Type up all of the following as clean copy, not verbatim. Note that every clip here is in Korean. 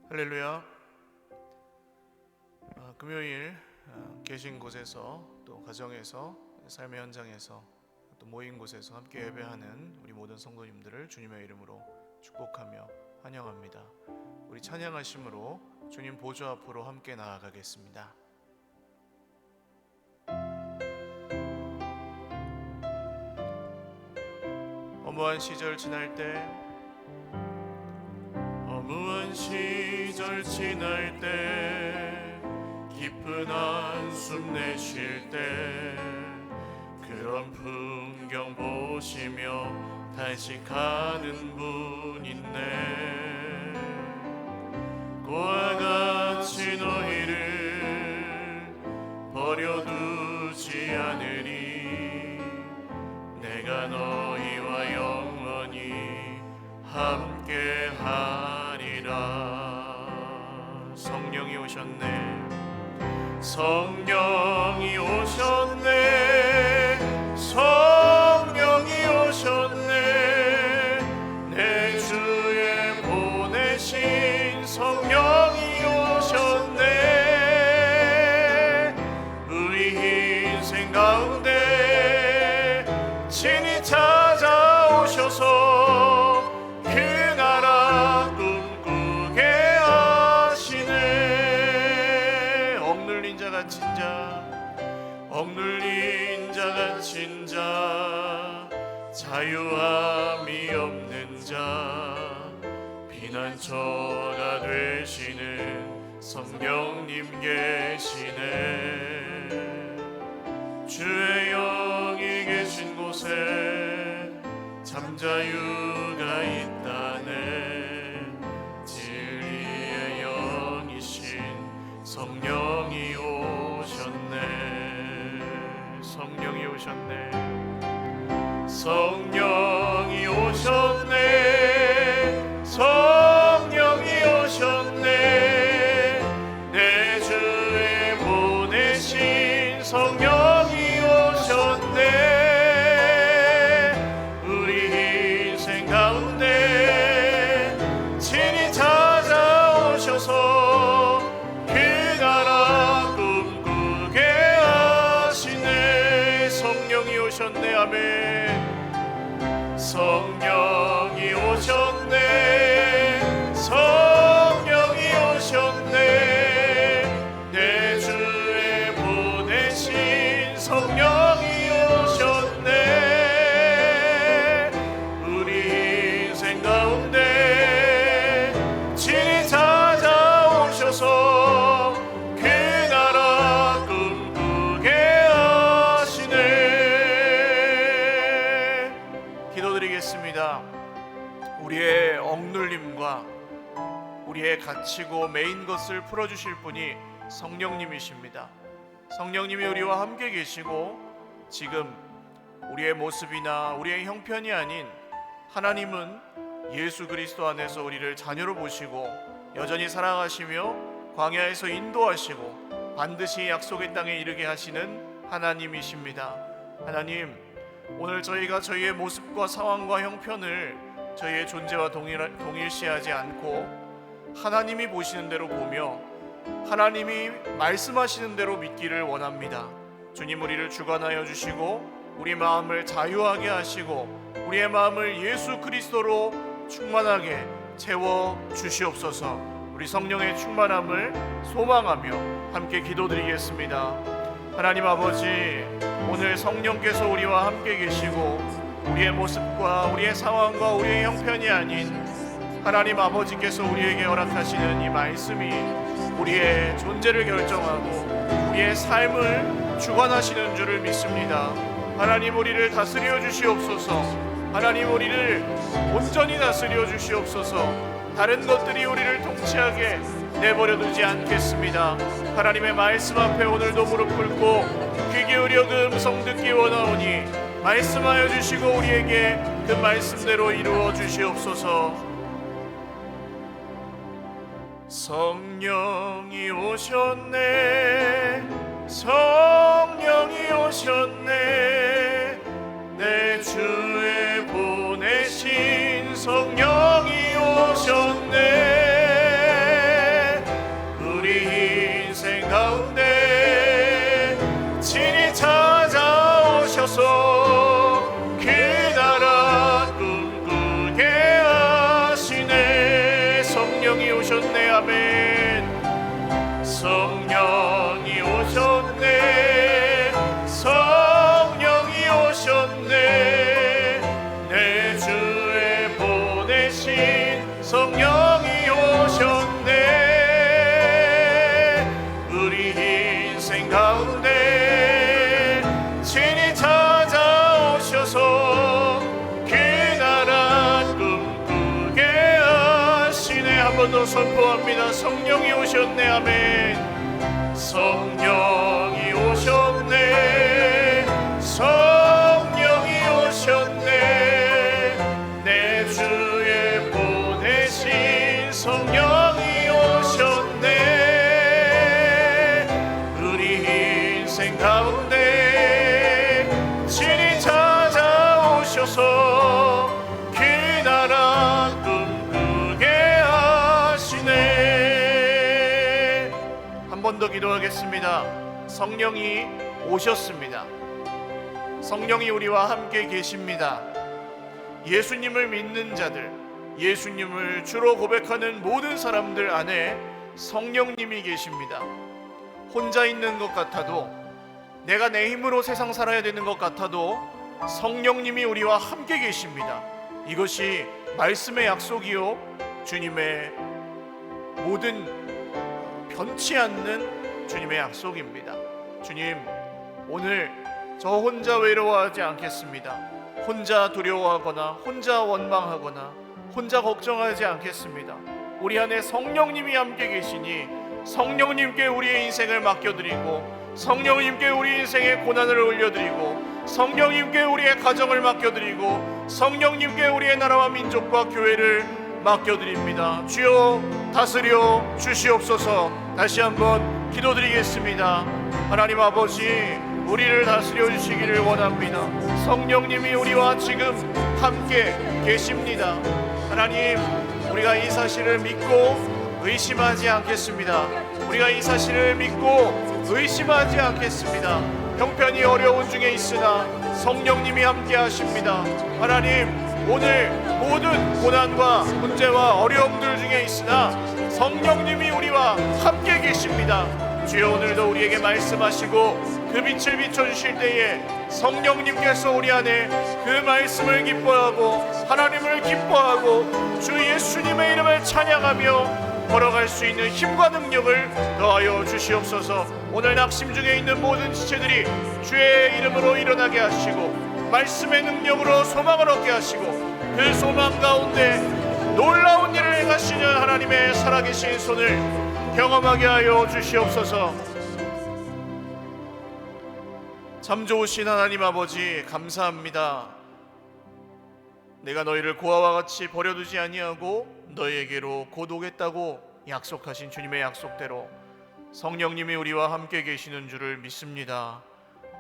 할렐루야. 금요일 계신 곳에서 또 가정에서 삶의 현장에서 또 모인 곳에서 함께 예배하는 우리 모든 성도님들을 주님의 이름으로 축복하며 환영합니다. 우리 찬양하심으로 주님 보좌 앞으로 함께 나아가겠습니다. 허무한 시절 지날 때, 허무한 시절 지날 때, 깊은 한숨 내쉴 때, 그런 풍경 보시며 다시 가는 분 있네. 고와 같이 너희를 버려두지 않으리. 내가 너희와 영원히 함께하리라. 성령이 오셨네. 성령이 오셨네. 성령이 오셨네. 내 주에 보내신 성령이 오셨네. 우리 인생 가운데 친히 찾아오셔서 그 나라 꿈꾸게 하시네. 억눌린 자 갇힌 자, 억눌린 자 갇힌 자, 자유함이 없는 자, 피난처가 되시는 성령님 계시네. 주의 영이 계신 곳에 잠자유가 있다네. 진리의 영이신 성령이 오셨네. 성령이 오셨네. 성령이 오셨네. 성령이 오셨네. 내 주에 보내신 성령이 오셨네. 우리 인생 가운데 친히 찾아오셔서 그 나라 꿈꾸게 하시네. 성령이 오셨네. 아멘. 성령이 오셨네. 성령이 오셨네. 내 주에 보내신 성령이 오셨네. 우리 인생 가운데 친히 찾아오셔서 그 나라 꿈꾸게 하시네. 기도드리겠습니다. 우리의 억눌림과 우리의 갇히고 매인 것을 풀어주실 분이 성령님이십니다. 성령님이 우리와 함께 계시고 지금 우리의 모습이나 우리의 형편이 아닌 하나님은 예수 그리스도 안에서 우리를 자녀로 보시고 여전히 사랑하시며 광야에서 인도하시고 반드시 약속의 땅에 이르게 하시는 하나님이십니다. 하나님, 오늘 저희가 저희의 모습과 상황과 형편을 저희의 존재와 동일시하지 않고 하나님이 보시는 대로 보며 하나님이 말씀하시는 대로 믿기를 원합니다. 주님, 우리를 주관하여 주시고 우리 마음을 자유하게 하시고 우리의 마음을 예수 그리스도로 충만하게 채워 주시옵소서. 우리 성령의 충만함을 소망하며 함께 기도드리겠습니다. 하나님 아버지, 오늘 성령께서 우리와 함께 계시고 우리의 모습과 우리의 상황과 우리의 형편이 아닌 하나님 아버지께서 우리에게 허락하시는 이 말씀이 우리의 존재를 결정하고 우리의 삶을 주관하시는 줄을 믿습니다. 하나님, 우리를 다스려 주시옵소서. 하나님, 우리를 온전히 다스려 주시옵소서. 다른 것들이 우리를 통치하게 내버려두지 않겠습니다. 하나님의 말씀 앞에 오늘도 무릎 꿇고 귀 기울여 그 음성 듣기 원하오니 말씀하여 주시고 우리에게 그 말씀대로 이루어 주시옵소서. 성령이 오셨네. 성령이 오셨네. 내 주 성령이 오셨네. 우리 인생 가운데 친히 찾아오셔서 그 나라 꿈꾸게 하시네. 성령이 오셨네. 아멘. 성령이 오셨네. 성령이 오셨네. 내 주에 보내신 성령이 오셨네. 우리 인생 가운데 친히 찾아오셔서 그 나라 꿈꾸게 하시네. 한 번 더 선포합니다. 성령이 오셨네. 아멘. 성령이 오셨네. 성령이 오셨네. 내 주에 보내신 성령이 오셨네. 우리 인생 가운데 친히 찾아오셔서 그 나라 꿈꾸게 하시네. 한 번 더 기도하겠습니다. 성령이 오셨습니다. 성령이 우리와 함께 계십니다. 예수님을 믿는 자들, 예수님을 주로 고백하는 모든 사람들 안에 성령님이 계십니다. 혼자 있는 것 같아도, 내가 내 힘으로 세상 살아야 되는 것 같아도 성령님이 우리와 함께 계십니다. 이것이 말씀의 약속이요, 주님의 모든 변치 않는 주님의 약속입니다. 주님, 오늘 저 혼자 외로워하지 않겠습니다. 혼자 두려워하거나 혼자 원망하거나 혼자 걱정하지 않겠습니다. 우리 안에 성령님이 함께 계시니 성령님께 우리의 인생을 맡겨드리고, 성령님께 우리 인생의 고난을 올려드리고, 성령님께 우리의 가정을 맡겨드리고, 성령님께 우리의 나라와 민족과 교회를 맡겨드립니다. 주여 다스려 주시옵소서. 다시 한번 기도드리겠습니다. 하나님 아버지, 우리를 다스려 주시기를 원합니다. 성령님이 우리와 지금 함께 계십니다. 하나님, 우리가 이 사실을 믿고 의심하지 않겠습니다. 우리가 이 사실을 믿고 의심하지 않겠습니다. 형편이 어려운 중에 있으나 성령님이 함께 하십니다. 하나님, 오늘 모든 고난과 문제와 어려움들 중에 있으나 성령님이 우리와 함께 계십니다. 주여, 오늘도 우리에게 말씀하시고 그 빛을 비춰주실 때에 성령님께서 우리 안에 그 말씀을 기뻐하고 하나님을 기뻐하고 주 예수님의 이름을 찬양하며 걸어갈 수 있는 힘과 능력을 더하여 주시옵소서. 오늘 낙심 중에 있는 모든 지체들이 주의 이름으로 일어나게 하시고 말씀의 능력으로 소망을 얻게 하시고 그 소망 가운데 놀라운 일을 행하시는 하나님의 살아계신 손을 경험하게 하여 주시옵소서. 참 좋으신 하나님 아버지, 감사합니다. 내가 너희를 고아와 같이 버려두지 아니하고 너희에게로 곧 오겠다고 약속하신 주님의 약속대로 성령님이 우리와 함께 계시는 줄을 믿습니다.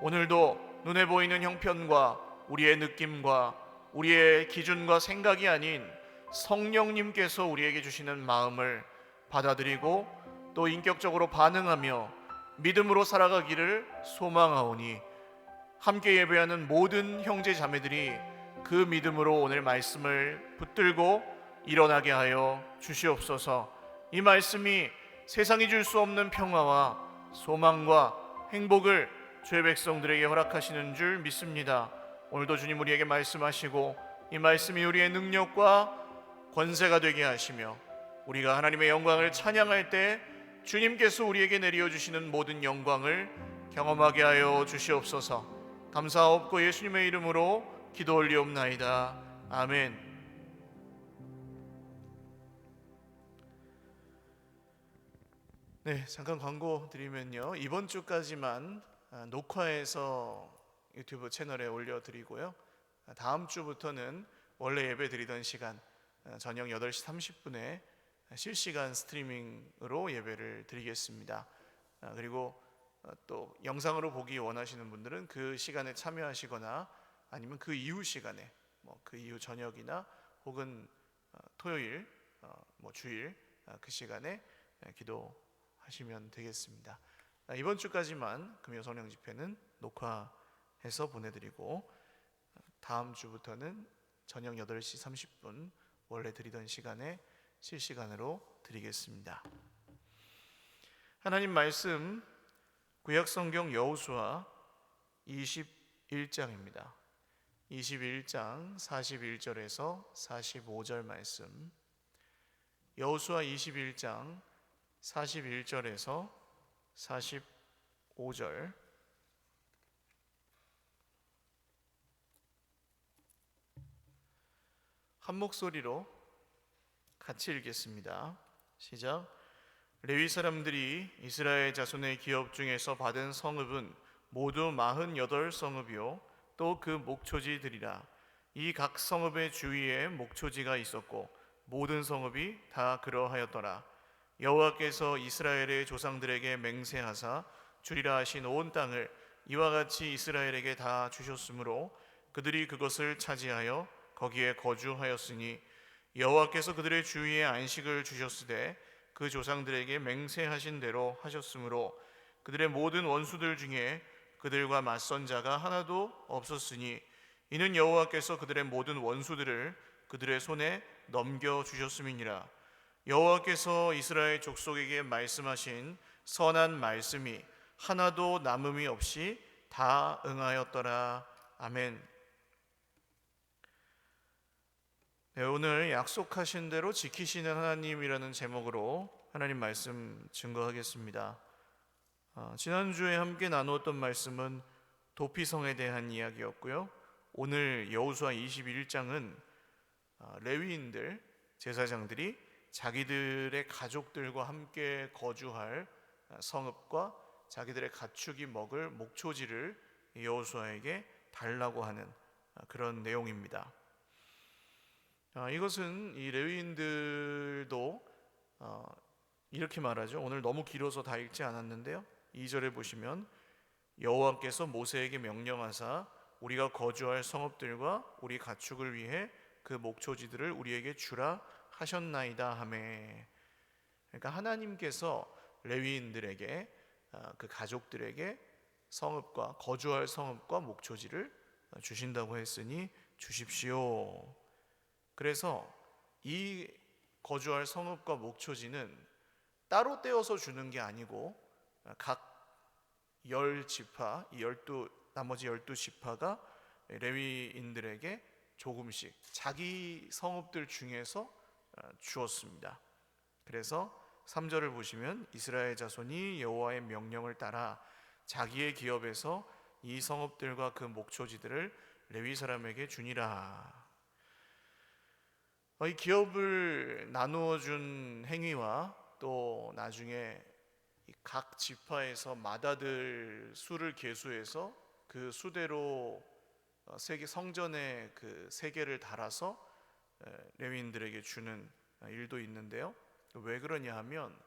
오늘도 눈에 보이는 형편과 우리의 느낌과 우리의 기준과 생각이 아닌 성령님께서 우리에게 주시는 마음을 받아들이고 또 인격적으로 반응하며 믿음으로 살아가기를 소망하오니, 함께 예배하는 모든 형제 자매들이 그 믿음으로 오늘 말씀을 붙들고 일어나게 하여 주시옵소서. 이 말씀이 세상이 줄 수 없는 평화와 소망과 행복을 주의 백성들에게 허락하시는 줄 믿습니다. 오늘도 주님 우리에게 말씀하시고 이 말씀이 우리의 능력과 권세가 되게 하시며 우리가 하나님의 영광을 찬양할 때 주님께서 우리에게 내려주시는 모든 영광을 경험하게 하여 주시옵소서. 감사하옵고 예수님의 이름으로 기도 올리옵나이다. 아멘. 네, 잠깐 광고 드리면요, 이번 주까지만 녹화해서 유튜브 채널에 올려드리고요, 다음 주부터는 원래 예배 드리던 시간 저녁 8시 30분에 실시간 스트리밍으로 예배를 드리겠습니다. 그리고 또 영상으로 보기 원하시는 분들은 그 시간에 참여하시거나 아니면 그 이후 시간에 그 이후 저녁이나 혹은 토요일, 주일 그 시간에 기도하시면 되겠습니다. 이번 주까지만 금요 성령 집회는 녹화해서 보내드리고 다음 주부터는 저녁 8시 30분 원래 드리던 시간에 실시간으로 드리겠습니다. 하나님 말씀 구약성경 여호수아 21장입니다. 21장 41절에서 45절 말씀, 여호수아 21장 41절에서 45절, 한 목소리로 같이 읽겠습니다. 시작. 레위 사람들이 이스라엘 자손의 기업 중에서 받은 성읍은 모두 48성읍이요 또 그 목초지들이라. 이 각 성읍의 주위에 목초지가 있었고 모든 성읍이 다 그러하였더라. 여호와께서 이스라엘의 조상들에게 맹세하사 주리라 하신 온 땅을 이와 같이 이스라엘에게 다 주셨으므로 그들이 그것을 차지하여 거기에 거주하였으니 여호와께서 그들의 주위에 안식을 주셨으되 그 조상들에게 맹세하신 대로 하셨으므로 그들의 모든 원수들 중에 그들과 맞선 자가 하나도 없었으니 이는 여호와께서 그들의 모든 원수들을 그들의 손에 넘겨주셨음이니라. 여호와께서 이스라엘 족속에게 말씀하신 선한 말씀이 하나도 남음이 없이 다 응하였더라. 아멘. 네, 오늘 약속하신 대로 지키시는 하나님이라는 제목으로 하나님 말씀 증거하겠습니다. 지난주에 함께 나누었던 말씀은 도피성에 대한 이야기였고요. 오늘 여호수아 21장은 레위인들, 제사장들이 자기들의 가족들과 함께 거주할 성읍과 자기들의 가축이 먹을 목초지를 여호수아에게 달라고 하는 그런 내용입니다. 이것은 이 레위인들도 이렇게 말하죠. 오늘 너무 길어서 다 읽지 않았는데요. 2절에 보시면 여호와께서 모세에게 명령하사 우리가 거주할 성읍들과 우리 가축을 위해 그 목초지들을 우리에게 주라 하셨나이다 하매. 그러니까 하나님께서 레위인들에게 그 가족들에게 성읍과 거주할 성읍과 목초지를 주신다고 했으니 주십시오. 그래서 이 거주할 성읍과 목초지는 따로 떼어서 주는 게 아니고 각 10지파, 나머지 12지파가 레위인들에게 조금씩 자기 성읍들 중에서 주었습니다. 그래서 3절을 보시면 이스라엘 자손이 여호와의 명령을 따라 자기의 기업에서 이 성읍들과 그 목초지들을 레위 사람에게 주니라. 이 기업을 나누어 준 행위와 또 나중에 각 지파에서 마다들 수를 계수해서 그 수대로 성전에 그 세계를 달아서 레위인들에게 주는 일도 있는데요. 왜 그러냐 하면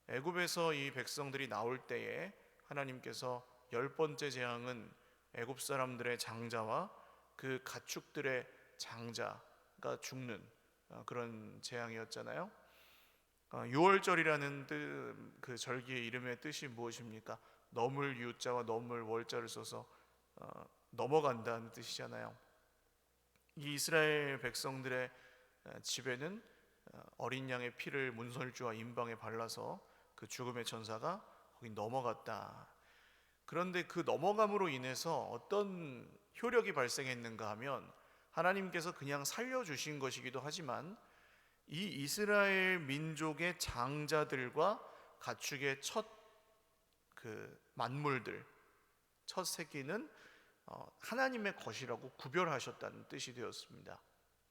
애굽에서 이 백성들이 나올 때에 하나님께서 10번째 재앙은 애굽 사람들의 장자와 그 가축들의 장자가 죽는 그런 재앙이었잖아요. 유월절이라는 그 절기의 이름의 뜻이 무엇입니까? 넘을 유자와 넘을 월자를 써서 넘어간다는 뜻이잖아요. 이 이스라엘 백성들의 집에는 어린 양의 피를 문설주와 임방에 발라서 그 죽음의 천사가 거기 넘어갔다. 그런데 그 넘어감으로 인해서 어떤 효력이 발생했는가 하면 하나님께서 그냥 살려주신 것이기도 하지만 이 이스라엘 민족의 장자들과 가축의 첫 그 만물들, 첫 새끼는 하나님의 것이라고 구별하셨다는 뜻이 되었습니다.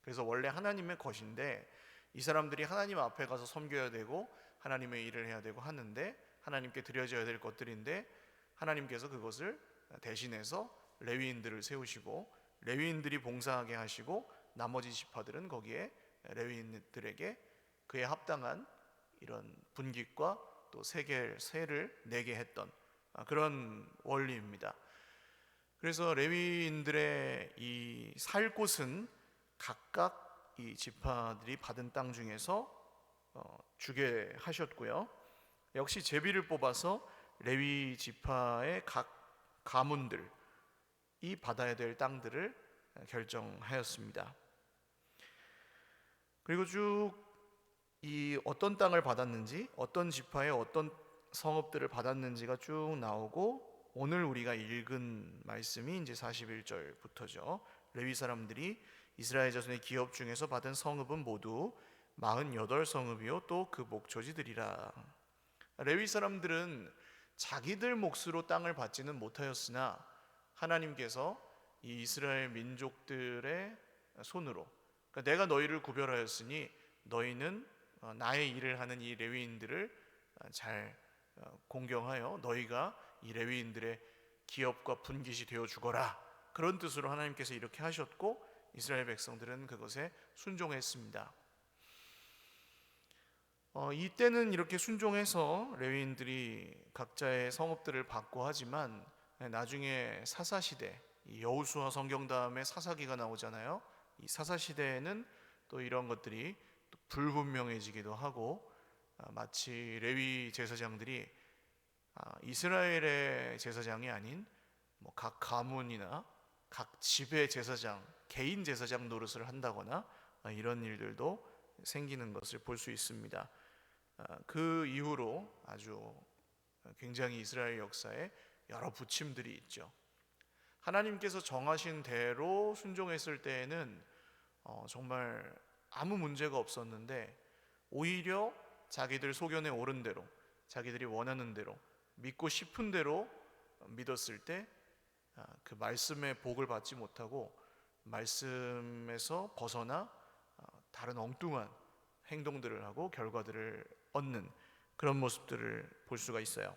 그래서 원래 하나님의 것인데 이 사람들이 하나님 앞에 가서 섬겨야 되고 하나님의 일을 해야 되고 하는데 하나님께 드려져야 될 것들인데 하나님께서 그것을 대신해서 레위인들을 세우시고 레위인들이 봉사하게 하시고 나머지 지파들은 거기에 레위인들에게 그에 합당한 이런 분깃과 또 세를 내게 했던 그런 원리입니다. 그래서 레위인들의 이 살 곳은 각각 이 지파들이 받은 땅 중에서 주게 하셨고요. 역시 제비를 뽑아서 레위 지파의 각 가문들 이 받아야 될 땅들을 결정하였습니다. 그리고 쭉 이 어떤 땅을 받았는지, 어떤 지파의 어떤 성읍들을 받았는지가 쭉 나오고, 오늘 우리가 읽은 말씀이 이제 41절부터죠. 레위 사람들이 이스라엘 자손의 기업 중에서 받은 성읍은 모두 48성읍이요 또 그 목초지들이라. 레위 사람들은 자기들 몫으로 땅을 받지는 못하였으나 하나님께서 이 이스라엘 민족들의 손으로, 그러니까 내가 너희를 구별하였으니 너희는 나의 일을 하는 이 레위인들을 잘 공경하여 너희가 이 레위인들의 기업과 분깃이 되어 주거라, 그런 뜻으로 하나님께서 이렇게 하셨고, 이스라엘 백성들은 그것에 순종했습니다. 이때는 이렇게 순종해서 레위인들이 각자의 성읍들을 받고 하지만, 나중에 사사시대, 여호수아 성경 다음에 사사기가 나오잖아요. 이 사사시대에는 또 이런 것들이 또 불분명해지기도 하고, 마치 레위 제사장들이 이스라엘의 제사장이 아닌 각 가문이나 각 집의 제사장, 개인 제사장 노릇을 한다거나 이런 일들도 생기는 것을 볼 수 있습니다. 그 이후로 아주 굉장히 이스라엘 역사에 여러 부침들이 있죠. 하나님께서 정하신 대로 순종했을 때에는 정말 아무 문제가 없었는데, 오히려 자기들 소견에 옳은 대로, 자기들이 원하는 대로, 믿고 싶은 대로 믿었을 때 그 말씀의 복을 받지 못하고 말씀에서 벗어나 다른 엉뚱한 행동들을 하고 결과들을 얻는 그런 모습들을 볼 수가 있어요.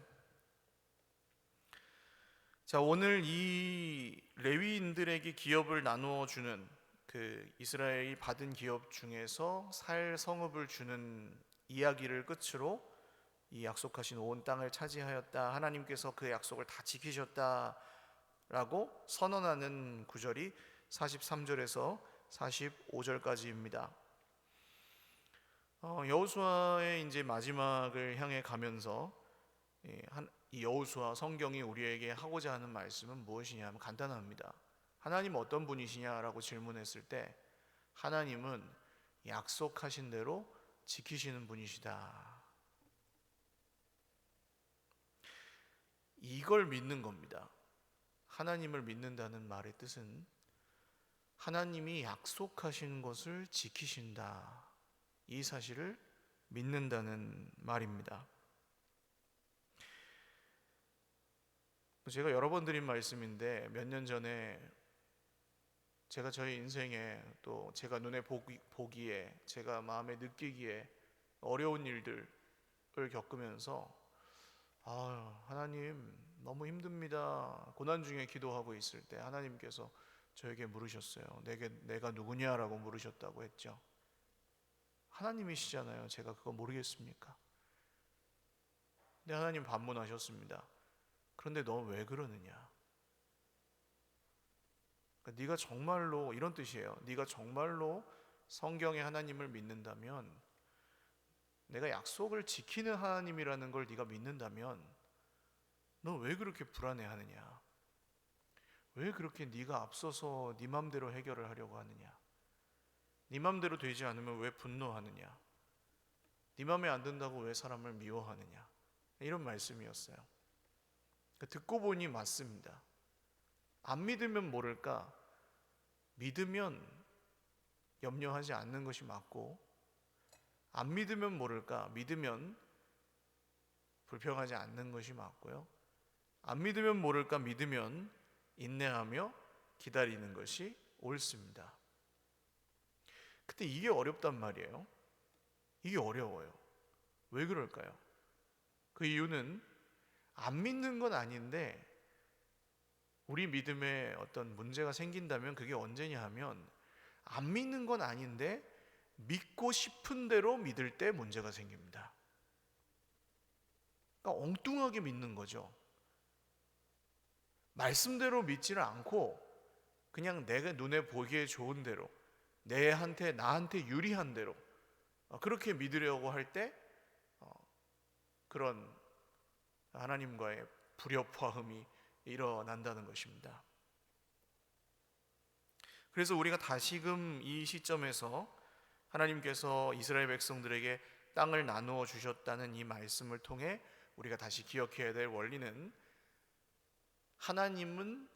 자, 오늘 이 레위인들에게 기업을 나누어 주는, 그 이스라엘이 받은 기업 중에서 살 성읍을 주는 이야기를 끝으로 이 약속하신 온 땅을 차지하였다, 하나님께서 그 약속을 다 지키셨다라고 선언하는 구절이 43절에서 45절까지입니다. 여호수아의 이제 마지막을 향해 가면서 이 여호수아 성경이 우리에게 하고자 하는 말씀은 무엇이냐 하면 간단합니다. 하나님 어떤 분이시냐라고 질문했을 때, 하나님은 약속하신 대로 지키시는 분이시다, 이걸 믿는 겁니다. 하나님을 믿는다는 말의 뜻은 하나님이 약속하신 것을 지키신다, 이 사실을 믿는다는 말입니다. 제가 여러 번 드린 말씀인데, 몇 년 전에 제가 저희 인생에, 또 제가 눈에 보기에, 제가 마음에 느끼기에 어려운 일들을 겪으면서 하나님 너무 힘듭니다, 고난 중에 기도하고 있을 때 하나님께서 저에게 물으셨어요. 내가 누구냐라고 물으셨다고 했죠. 하나님이시잖아요. 제가 그거 모르겠습니까? 근데 하나님 반문하셨습니다. 그런데 너 왜 그러느냐? 그러니까 네가 정말로, 이런 뜻이에요, 네가 정말로 성경의 하나님을 믿는다면, 내가 약속을 지키는 하나님이라는 걸 네가 믿는다면, 너 왜 그렇게 불안해하느냐? 왜 그렇게 네가 앞서서 네 맘대로 해결을 하려고 하느냐? 네 맘대로 되지 않으면 왜 분노하느냐? 네 맘에 안 든다고 왜 사람을 미워하느냐? 이런 말씀이었어요. 듣고 보니 맞습니다. 안 믿으면 모를까, 믿으면 염려하지 않는 것이 맞고, 안 믿으면 모를까, 믿으면 불평하지 않는 것이 맞고요, 안 믿으면 모를까, 믿으면 인내하며 기다리는 것이 옳습니다. 근데 이게 어렵단 말이에요. 이게 어려워요. 왜 그럴까요? 그 이유는 안 믿는 건 아닌데, 우리 믿음에 어떤 문제가 생긴다면 그게 언제냐 하면, 안 믿는 건 아닌데 믿고 싶은 대로 믿을 때 문제가 생깁니다. 그러니까 엉뚱하게 믿는 거죠. 말씀대로 믿지를 않고 그냥 내가 눈에 보기에 좋은 대로, 나한테 유리한 대로 그렇게 믿으려고 할 때 그런 하나님과의 불협화음이 일어난다는 것입니다. 그래서 우리가 다시금 이 시점에서 하나님께서 이스라엘 백성들에게 땅을 나누어 주셨다는 이 말씀을 통해 우리가 다시 기억해야 될 원리는, 하나님은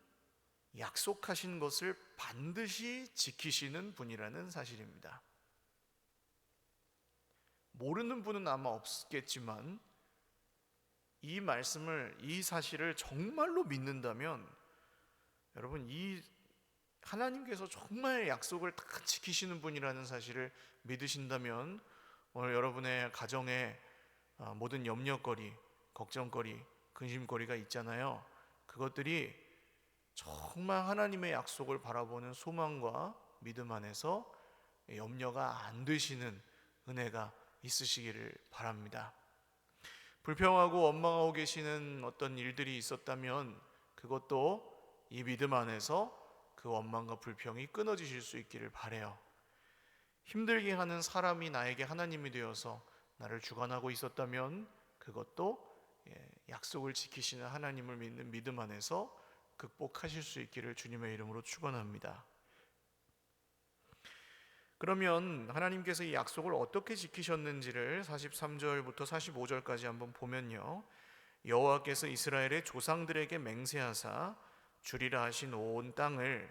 약속하신 것을 반드시 지키시는 분이라는 사실입니다. 모르는 분은 아마 없겠지만 이 말씀을, 이 사실을 정말로 믿는다면, 여러분, 이 하나님께서 정말 약속을 다 지키시는 분이라는 사실을 믿으신다면, 오늘 여러분의 가정에 모든 염려거리, 걱정거리, 근심거리가 있잖아요. 그것들이 정말 하나님의 약속을 바라보는 소망과 믿음 안에서 염려가 안 되시는 은혜가 있으시기를 바랍니다. 불평하고 원망하고 계시는 어떤 일들이 있었다면 그것도 이 믿음 안에서 그 원망과 불평이 끊어지실 수 있기를 바라요. 힘들게 하는 사람이 나에게 하나님이 되어서 나를 주관하고 있었다면 그것도 약속을 지키시는 하나님을 믿는 믿음 안에서 극복하실 수 있기를 주님의 이름으로 축원합니다. 그러면 하나님께서 이 약속을 어떻게 지키셨는지를 43절부터 45절까지 한번 보면요, 여호와께서 이스라엘의 조상들에게 맹세하사 주리라 하신 온 땅을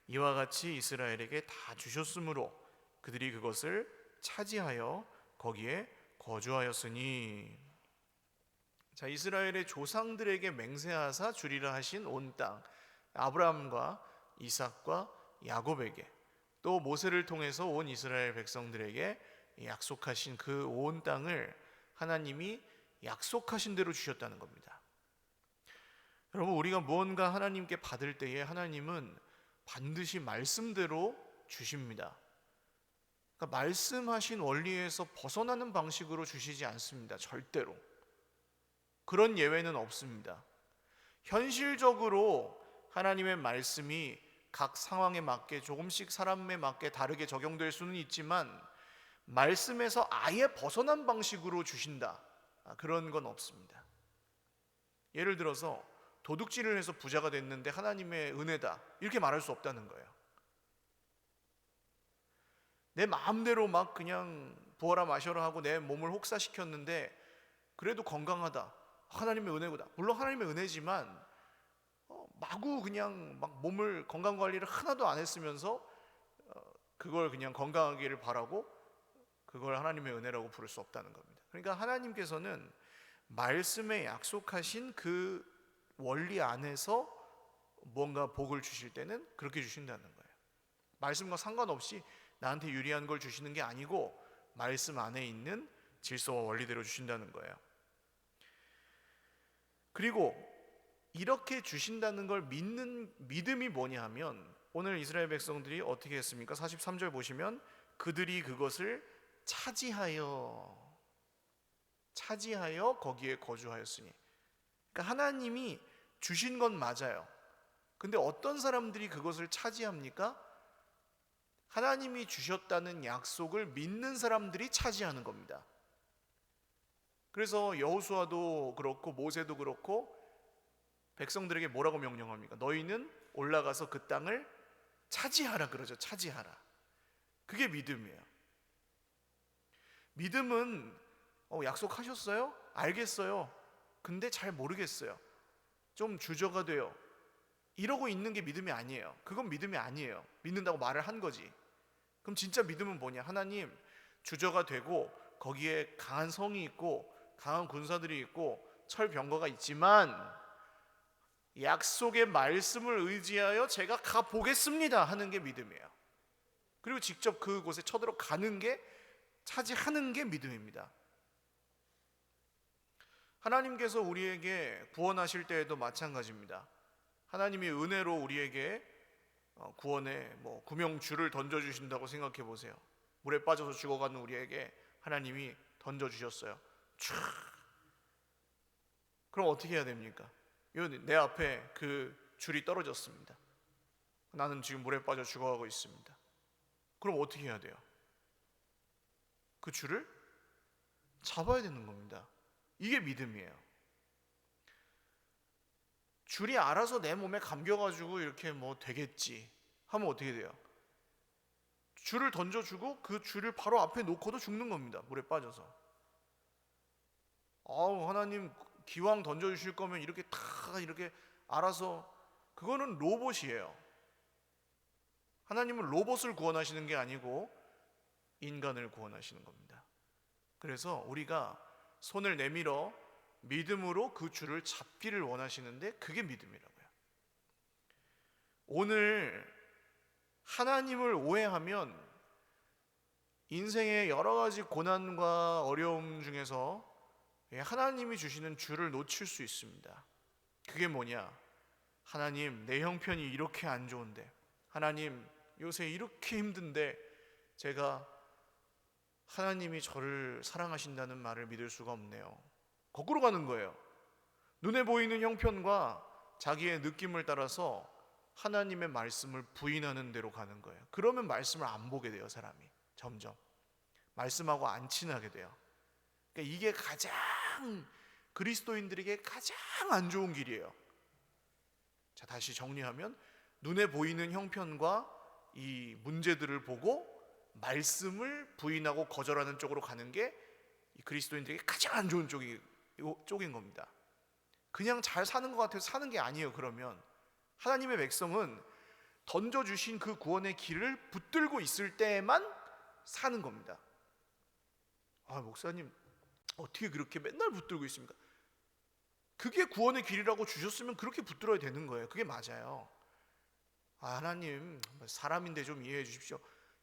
이와 같이 이스라엘에게 다 주셨으므로 그들이 그것을 차지하여 거기에 거주하였으니. 자, 이스라엘의 조상들에게 맹세하사 주리라 하신 온 땅, 아브라함과 이삭과 야곱에게, 또 모세를 통해서 온 이스라엘 백성들에게 약속하신 그 온 땅을 하나님이 약속하신 대로 주셨다는 겁니다. 여러분, 우리가 무언가 하나님께 받을 때에 하나님은 반드시 말씀대로 주십니다. 그러니까 말씀하신 원리에서 벗어나는 방식으로 주시지 않습니다. 절대로. 그런 예외는 없습니다. 현실적으로 하나님의 말씀이 각 상황에 맞게 조금씩 사람에 맞게 다르게 적용될 수는 있지만 말씀에서 아예 벗어난 방식으로 주신다, 그런 건 없습니다. 예를 들어서 도둑질을 해서 부자가 됐는데 하나님의 은혜다, 이렇게 말할 수 없다는 거예요. 내 마음대로 막 그냥 부어라 마셔라 하고 내 몸을 혹사시켰는데 그래도 건강하다, 하나님의 은혜구나. 물론 하나님의 은혜지만 마구 그냥 막 몸을 건강관리를 하나도 안 했으면서 그걸 그냥 건강하기를 바라고 그걸 하나님의 은혜라고 부를 수 없다는 겁니다. 그러니까 하나님께서는 말씀에 약속하신 그 원리 안에서 뭔가 복을 주실 때는 그렇게 주신다는 거예요. 말씀과 상관없이 나한테 유리한 걸 주시는 게 아니고 말씀 안에 있는 질서와 원리대로 주신다는 거예요. 그리고 이렇게 주신다는 걸 믿는 믿음이 뭐냐 하면, 오늘 이스라엘 백성들이 어떻게 했습니까? 43절 보시면 그들이 그것을 차지하여 거기에 거주하였으니. 그러니까 하나님이 주신 건 맞아요. 근데 어떤 사람들이 그것을 차지합니까? 하나님이 주셨다는 약속을 믿는 사람들이 차지하는 겁니다. 그래서 여호수아도 그렇고 모세도 그렇고 백성들에게 뭐라고 명령합니까? 너희는 올라가서 그 땅을 차지하라 그러죠. 차지하라. 그게 믿음이에요. 믿음은 약속하셨어요? 알겠어요. 근데 잘 모르겠어요. 좀 주저가 돼요. 이러고 있는 게 믿음이 아니에요. 그건 믿음이 아니에요. 믿는다고 말을 한 거지. 그럼 진짜 믿음은 뭐냐? 하나님, 주저가 되고 거기에 강한 성이 있고 강한 군사들이 있고 철병거가 있지만 약속의 말씀을 의지하여 제가 가보겠습니다 하는 게 믿음이에요. 그리고 직접 그곳에 쳐들어가는 게, 차지하는 게 믿음입니다. 하나님께서 우리에게 구원하실 때에도 마찬가지입니다. 하나님이 은혜로 우리에게 구원에 구명줄을 던져주신다고 생각해 보세요. 물에 빠져서 죽어가는 우리에게 하나님이 던져주셨어요. 촤. 그럼 어떻게 해야 됩니까? 내 앞에 그 줄이 떨어졌습니다. 나는 지금 물에 빠져 죽어가고 있습니다. 그럼 어떻게 해야 돼요? 그 줄을 잡아야 되는 겁니다. 이게 믿음이에요. 줄이 알아서 내 몸에 감겨가지고 이렇게 뭐 되겠지 하면 어떻게 돼요? 줄을 던져주고 그 줄을 바로 앞에 놓고도 죽는 겁니다. 물에 빠져서. 하나님 기왕 던져주실 거면 이렇게 다 이렇게 알아서. 그거는 로봇이에요. 하나님은 로봇을 구원하시는 게 아니고 인간을 구원하시는 겁니다. 그래서 우리가 손을 내밀어 믿음으로 그 줄을 잡기를 원하시는데 그게 믿음이라고요. 오늘 하나님을 오해하면 인생의 여러 가지 고난과 어려움 중에서 하나님이 주시는 줄을 놓칠 수 있습니다. 그게 뭐냐? 하나님, 내 형편이 이렇게 안 좋은데, 하나님 요새 이렇게 힘든데 제가 하나님이 저를 사랑하신다는 말을 믿을 수가 없네요. 거꾸로 가는 거예요. 눈에 보이는 형편과 자기의 느낌을 따라서 하나님의 말씀을 부인하는 대로 가는 거예요. 그러면 말씀을 안 보게 돼요. 사람이 점점 말씀하고 안 친하게 돼요. 그러니까 이게 가장 그리스도인들에게 가장 안 좋은 길이에요. 자, 다시 정리하면 눈에 보이는 형편과 이 문제들을 보고 말씀을 부인하고 거절하는 쪽으로 가는 게 이 그리스도인들에게 가장 안 좋은 쪽인 겁니다. 그냥 잘 사는 것 같아서 사는 게 아니에요. 그러면 하나님의 백성은 던져주신 그 구원의 길을 붙들고 있을 때에만 사는 겁니다. 목사님 어떻게 그렇게 맨날 붙들고 있습니까? 그게 구원의 길이라고 주셨으면 그렇게 붙들어야 되는 거예요. 그게 맞아요. 하나님 사람인데 좀 이해해 주십시오.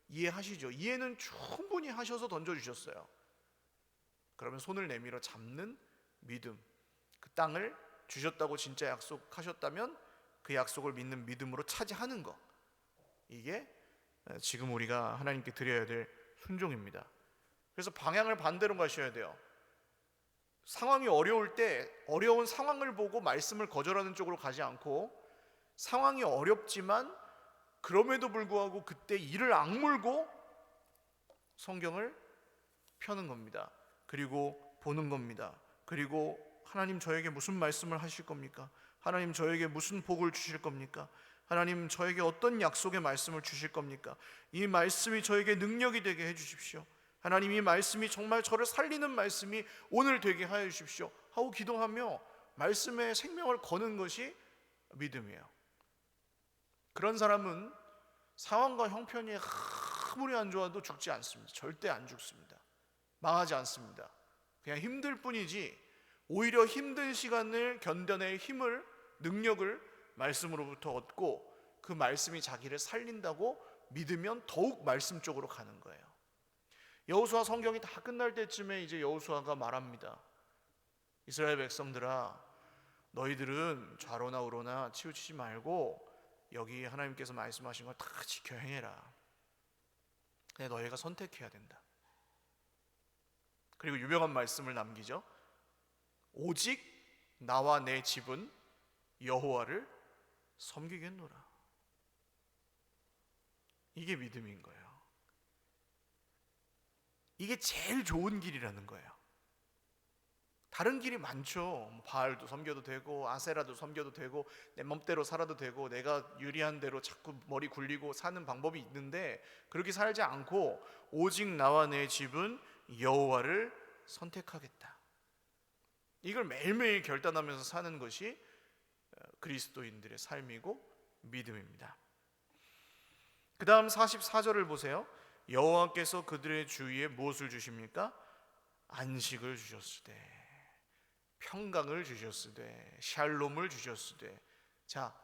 이해하시죠? 이해는 충분히 하셔서 던져주셨어요. 그러면 손을 내밀어 잡는 믿음, 그 땅을 주셨다고 진짜 약속하셨다면 그 약속을 믿는 믿음으로 차지하는 것, 이게 지금 우리가 하나님께 드려야 될 순종입니다. 그래서 방향을 반대로 가셔야 돼요. 상황이 어려울 때 어려운 상황을 보고 말씀을 거절하는 쪽으로 가지 않고, 상황이 어렵지만 그럼에도 불구하고 그때 이를 악물고 성경을 펴는 겁니다. 그리고 보는 겁니다. 그리고 하나님 저에게 무슨 말씀을 하실 겁니까? 하나님 저에게 무슨 복을 주실 겁니까? 하나님 저에게 어떤 약속의 말씀을 주실 겁니까? 이 말씀이 저에게 능력이 되게 해주십시오. 하나님 이 말씀이 정말 저를 살리는 말씀이 오늘 되게 하여 주십시오 하고 기도하며 말씀에 생명을 거는 것이 믿음이에요. 그런 사람은 상황과 형편이 아무리 안 좋아도 죽지 않습니다. 절대 안 죽습니다. 망하지 않습니다. 그냥 힘들 뿐이지, 오히려 힘든 시간을 견뎌낼 힘을, 능력을 말씀으로부터 얻고 그 말씀이 자기를 살린다고 믿으면 더욱 말씀 쪽으로 가는 거예요. 여호수아 성경이 다 끝날 때쯤에 이제 여호수아가 말합니다. 이스라엘 백성들아, 너희들은 좌로나 우로나 치우치지 말고 여기 하나님께서 말씀하신 걸 다 지켜 행해라. 근데 너희가 선택해야 된다. 그리고 유명한 말씀을 남기죠. 오직 나와 내 집은 여호와를 섬기겠노라. 이게 믿음인 거예요. 이게 제일 좋은 길이라는 거예요. 다른 길이 많죠. 바알도 섬겨도 되고 아세라도 섬겨도 되고 내 맘대로 살아도 되고 내가 유리한 대로 자꾸 머리 굴리고 사는 방법이 있는데, 그렇게 살지 않고 오직 나와 내 집은 여호와를 선택하겠다. 이걸 매일매일 결단하면서 사는 것이 그리스도인들의 삶이고 믿음입니다. 그 다음 44절을 보세요. 여호와께서 그들의 주위에 무엇을 주십니까? 안식을 주셨으되, 평강을 주셨으되, 샬롬을 주셨으되. 자,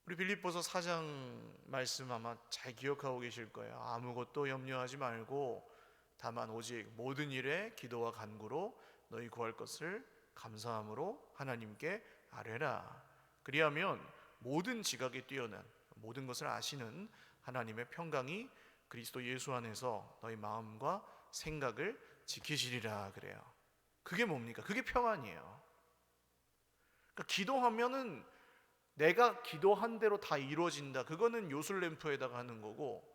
우리 빌립보서 4장 말씀 아마 잘 기억하고 계실 거예요. 아무것도 염려하지 말고 다만 오직 모든 일에 기도와 간구로 너희 구할 것을 감사함으로 하나님께 아뢰라. 그리하면 모든 지각에 뛰어난, 모든 것을 아시는 하나님의 평강이 그리스도 예수 안에서 너희 마음과 생각을 지키시리라 그래요. 그게 뭡니까? 그게 평안이에요. 그러니까 기도하면은 내가 기도한 대로 다 이루어진다. 그거는 요술램프에다가 하는 거고,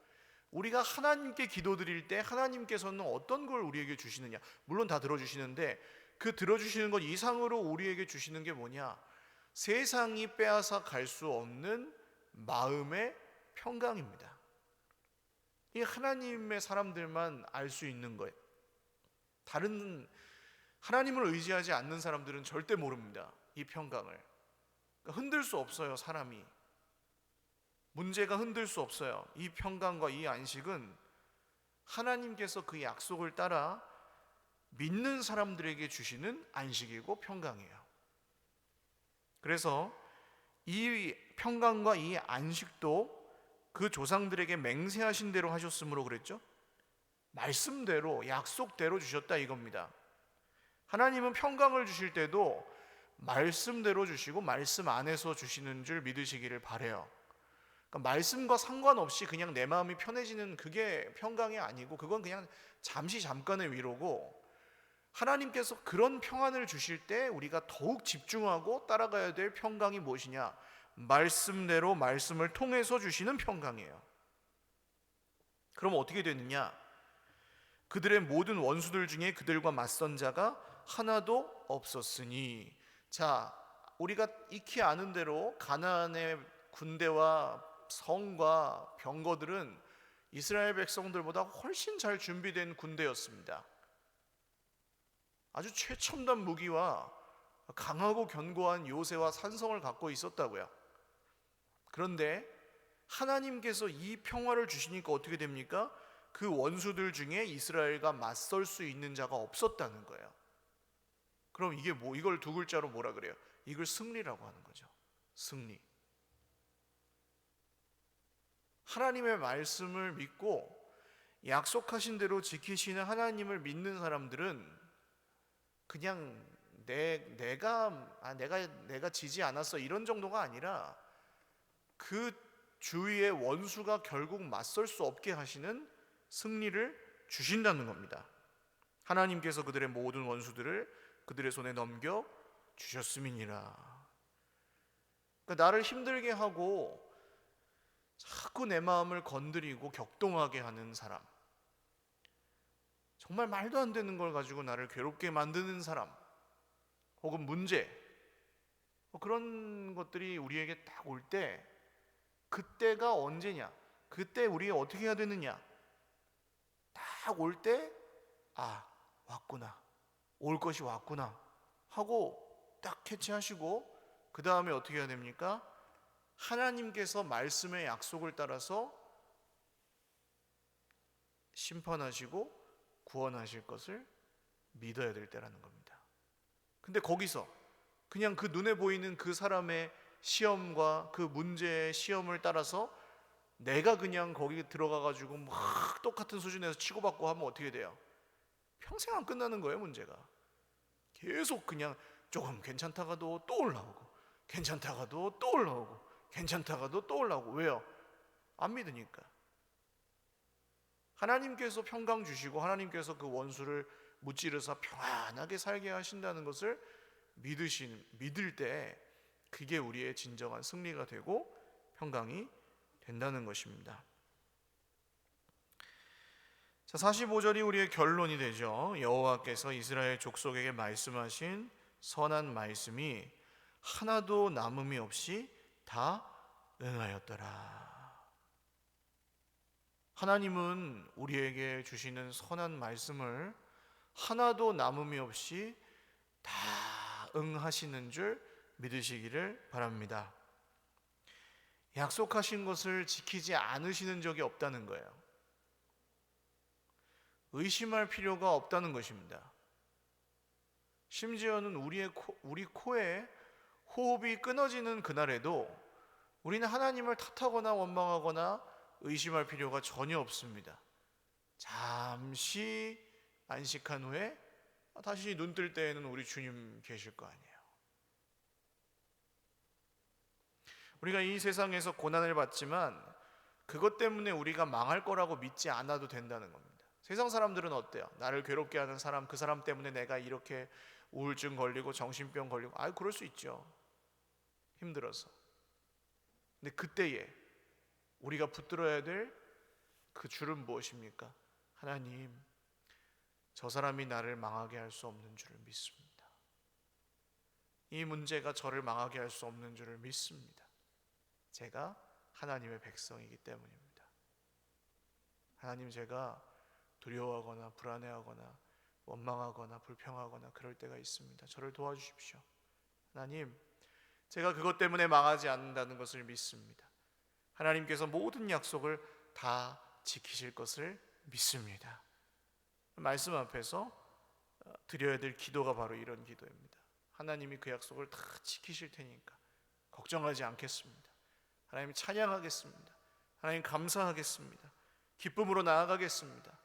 우리가 하나님께 기도드릴 때 하나님께서는 어떤 걸 우리에게 주시느냐? 물론 다 들어주시는데 그 들어주시는 것 이상으로 우리에게 주시는 게 뭐냐? 세상이 빼앗아 갈 수 없는 마음의 평강입니다. 이 하나님의 사람들만 알 수 있는 거예요. 다른 하나님을 의지하지 않는 사람들은 절대 모릅니다. 이 평강을. 흔들 수 없어요. 사람이. 문제가 흔들 수 없어요. 이 평강과 이 안식은 하나님께서 그 약속을 따라 믿는 사람들에게 주시는 안식이고 평강이에요. 그래서 이 평강과 이 안식도 그 조상들에게 맹세하신 대로 하셨으므로 그랬죠. 말씀대로 약속대로 주셨다 이겁니다. 하나님은 평강을 주실 때도 말씀대로 주시고 말씀 안에서 주시는 줄 믿으시기를 바라요. 그러니까 말씀과 상관없이 그냥 내 마음이 편해지는 그게 평강이 아니고 그건 그냥 잠깐의 위로고, 하나님께서 그런 평안을 주실 때 우리가 더욱 집중하고 따라가야 될 평강이 무엇이냐? 말씀대로 말씀을 통해서 주시는 평강이에요. 그럼 어떻게 되느냐? 그들의 모든 원수들 중에 그들과 맞선 자가 하나도 없었으니. 자, 우리가 익히 아는 대로 가나안의 군대와 성과 병거들은 이스라엘 백성들보다 훨씬 잘 준비된 군대였습니다. 아주 최첨단 무기와 강하고 견고한 요새와 산성을 갖고 있었다고요. 그런데 하나님께서 이 평화를 주시니까 어떻게 됩니까? 그 원수들 중에 이스라엘과 맞설 수 있는 자가 없었다는 거예요. 그럼 이게 이걸 두 글자로 뭐라 그래요? 이걸 승리라고 하는 거죠. 승리. 하나님의 말씀을 믿고 약속하신 대로 지키시는 하나님을 믿는 사람들은 그냥 내가 지지 않았어 이런 정도가 아니라 그 주위의 원수가 결국 맞설 수 없게 하시는 승리를 주신다는 겁니다. 하나님께서 그들의 모든 원수들을 그들의 손에 넘겨 주셨음이니라. 그러니까 나를 힘들게 하고 자꾸 내 마음을 건드리고 격동하게 하는 사람, 정말 말도 안 되는 걸 가지고 나를 괴롭게 만드는 사람, 혹은 문제, 그런 것들이 우리에게 딱 올 때, 그때가 언제냐? 그때 우리가 어떻게 해야 되느냐? 딱 올 때, 왔구나, 올 것이 왔구나 하고 딱 캐치하시고, 그 다음에 어떻게 해야 됩니까? 하나님께서 말씀의 약속을 따라서 심판하시고 구원하실 것을 믿어야 될 때라는 겁니다. 근데 거기서 그냥 그 눈에 보이는 그 사람의 시험과 그 문제의 시험을 따라서 내가 그냥 거기 들어가가지고 막 똑같은 수준에서 치고받고 하면 어떻게 돼요? 평생 안 끝나는 거예요. 문제가 계속 그냥 조금 괜찮다가도 또 올라오고, 괜찮다가도 또 올라오고, 괜찮다가도 또 올라오고. 왜요? 안 믿으니까. 하나님께서 평강 주시고 하나님께서 그 원수를 무찌르사 평안하게 살게 하신다는 것을 믿을 때, 그게 우리의 진정한 승리가 되고 평강이 된다는 것입니다. 자, 45절이 우리의 결론이 되죠. 여호와께서 이스라엘 족속에게 말씀하신 선한 말씀이 하나도 남음이 없이 다 응하였더라. 하나님은 우리에게 주시는 선한 말씀을 하나도 남음이 없이 다 응하시는 줄 믿으시기를 바랍니다. 약속하신 것을 지키지 않으시는 적이 없다는 거예요. 의심할 필요가 없다는 것입니다. 심지어는 우리 코에 호흡이 끊어지는 그날에도 우리는 하나님을 탓하거나 원망하거나 의심할 필요가 전혀 없습니다. 잠시 안식한 후에 다시 눈 뜰 때에는 우리 주님 계실 거 아니에요. 우리가 이 세상에서 고난을 받지만 그것 때문에 우리가 망할 거라고 믿지 않아도 된다는 겁니다. 세상 사람들은 어때요? 나를 괴롭게 하는 사람, 그 사람 때문에 내가 이렇게 우울증 걸리고 정신병 걸리고, 그럴 수 있죠. 힘들어서. 근데 그때에 우리가 붙들어야 될 그 줄은 무엇입니까? 하나님, 저 사람이 나를 망하게 할 수 없는 줄을 믿습니다. 이 문제가 저를 망하게 할 수 없는 줄을 믿습니다. 제가 하나님의 백성이기 때문입니다. 하나님, 제가 두려워하거나 불안해하거나 원망하거나 불평하거나 그럴 때가 있습니다. 저를 도와주십시오. 하나님, 제가 그것 때문에 망하지 않는다는 것을 믿습니다. 하나님께서 모든 약속을 다 지키실 것을 믿습니다. 말씀 앞에서 드려야 될 기도가 바로 이런 기도입니다. 하나님이 그 약속을 다 지키실 테니까 걱정하지 않겠습니다. 하나님 찬양하겠습니다. 하나님 감사하겠습니다. 기쁨으로 나아가겠습니다.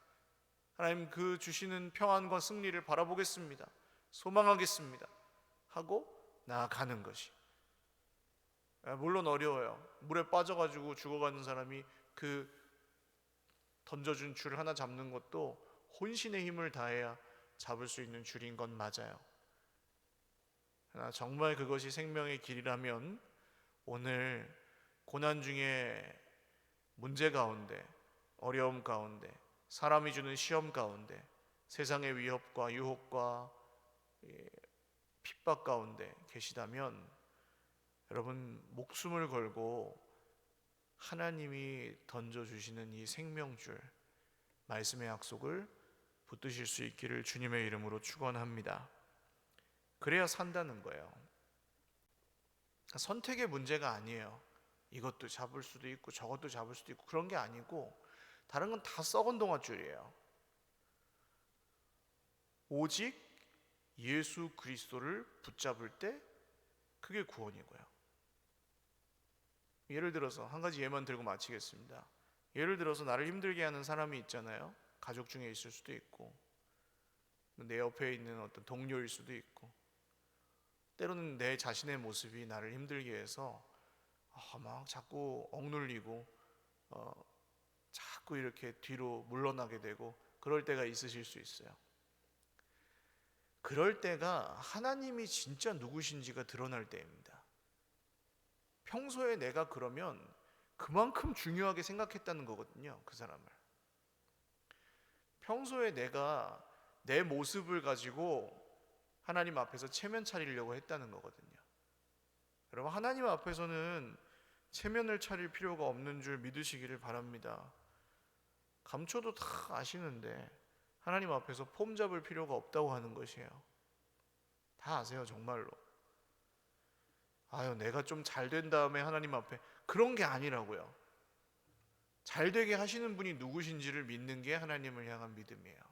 하나님 그 주시는 평안과 승리를 바라보겠습니다. 소망하겠습니다. 하고 나아가는 것이, 물론 어려워요. 물에 빠져가지고 죽어가는 사람이 그 던져준 줄 하나 잡는 것도 혼신의 힘을 다해야 잡을 수 있는 줄인 건 맞아요. 그러나 정말 그것이 생명의 길이라면 오늘 고난 중에 문제 가운데, 어려움 가운데, 사람이 주는 시험 가운데, 세상의 위협과 유혹과 핍박 가운데 계시다면 여러분, 목숨을 걸고 하나님이 던져주시는 이 생명줄, 말씀의 약속을 붙드실 수 있기를 주님의 이름으로 축원합니다. 그래야 산다는 거예요. 선택의 문제가 아니에요. 이것도 잡을 수도 있고 저것도 잡을 수도 있고 그런 게 아니고, 다른 건 다 썩은 동아줄이에요. 오직 예수 그리스도를 붙잡을 때 그게 구원이고요. 예를 들어서 한 가지 예만 들고 마치겠습니다. 예를 들어서 나를 힘들게 하는 사람이 있잖아요. 가족 중에 있을 수도 있고, 내 옆에 있는 어떤 동료일 수도 있고, 때로는 내 자신의 모습이 나를 힘들게 해서 막 자꾸 억눌리고 자꾸 이렇게 뒤로 물러나게 되고 그럴 때가 있으실 수 있어요. 그럴 때가 하나님이 진짜 누구신지가 드러날 때입니다. 평소에 내가 그러면 그만큼 중요하게 생각했다는 거거든요. 그 사람을. 평소에 내가 내 모습을 가지고 하나님 앞에서 체면 차리려고 했다는 거거든요. 여러분, 하나님 앞에서는 체면을 차릴 필요가 없는 줄 믿으시기를 바랍니다. 감초도 다 아시는데 하나님 앞에서 폼 잡을 필요가 없다고 하는 것이에요. 다 아세요, 정말로. 내가 좀 잘 된 다음에 하나님 앞에, 그런 게 아니라고요. 잘 되게 하시는 분이 누구신지를 믿는 게 하나님을 향한 믿음이에요.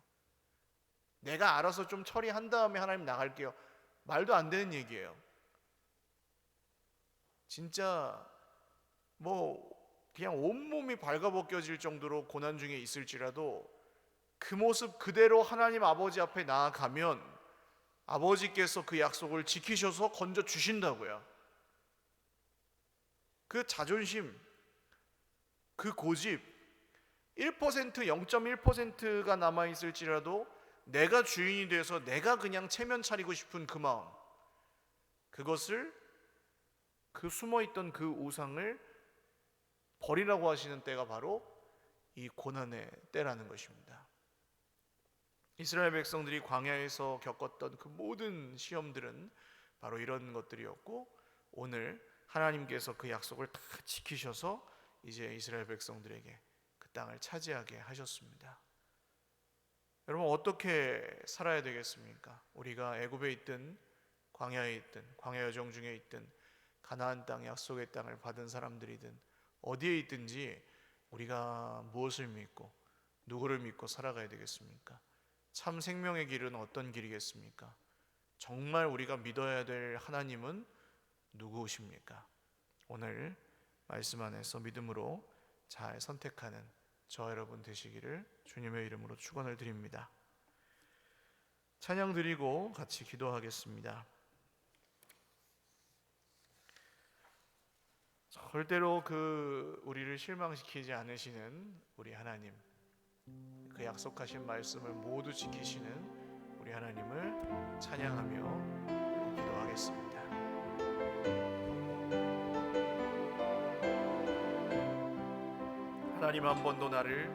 내가 알아서 좀 처리한 다음에 하나님 나갈게요, 말도 안 되는 얘기예요. 진짜 그냥 온몸이 발가벗겨질 정도로 고난 중에 있을지라도 그 모습 그대로 하나님 아버지 앞에 나아가면 아버지께서 그 약속을 지키셔서 건져 주신다고요. 그 자존심, 그 고집, 1%, 0.1%가 남아있을지라도 내가 주인이 돼서 내가 그냥 체면 차리고 싶은 그 마음, 그것을, 그 숨어있던 그 우상을 버리라고 하시는 때가 바로 이 고난의 때라는 것입니다. 이스라엘 백성들이 광야에서 겪었던 그 모든 시험들은 바로 이런 것들이었고, 오늘 하나님께서 그 약속을 다 지키셔서 이제 이스라엘 백성들에게 그 땅을 차지하게 하셨습니다. 여러분, 어떻게 살아야 되겠습니까? 우리가 애굽에 있든 광야에 있든 광야 여정 중에 있든 가나안 땅, 약속의 땅을 받은 사람들이든 어디에 있든지 우리가 무엇을 믿고 누구를 믿고 살아가야 되겠습니까? 참 생명의 길은 어떤 길이겠습니까? 정말 우리가 믿어야 될 하나님은 누구십니까? 오늘 말씀 안에서 믿음으로 잘 선택하는 저 여러분 되시기를 주님의 이름으로 축원을 드립니다. 찬양 드리고 같이 기도하겠습니다. 절대로 우리를 실망시키지 않으시는 우리 하나님, 그 약속하신 말씀을 모두 지키시는 우리 하나님을 찬양하며 기도하겠습니다. 하나님 한 번도 나를,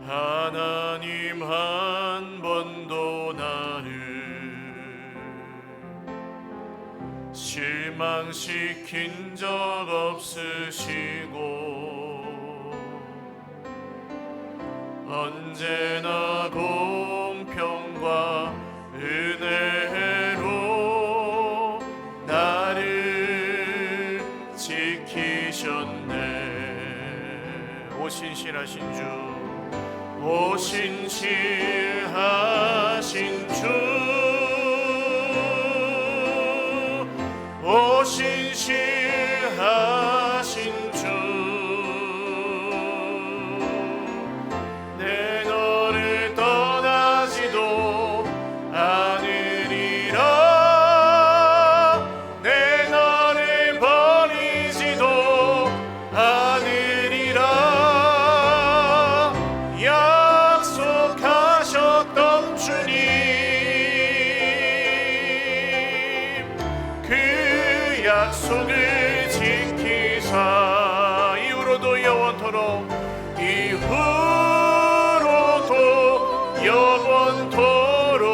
하나님 한 번도 나를 실망시킨 적 없으시고 언제나 공평과 은혜로 나를 지키셨네. 오 신실하신 주, 오 신실하신 주, 오 신실하신 주, 내 너를 떠나지도 않으리라, 내 너를 버리지도 않으리라. 약속하셨던 주님, 그 약속을 지키사 이후로도 영원토록, 이후로도 영원토록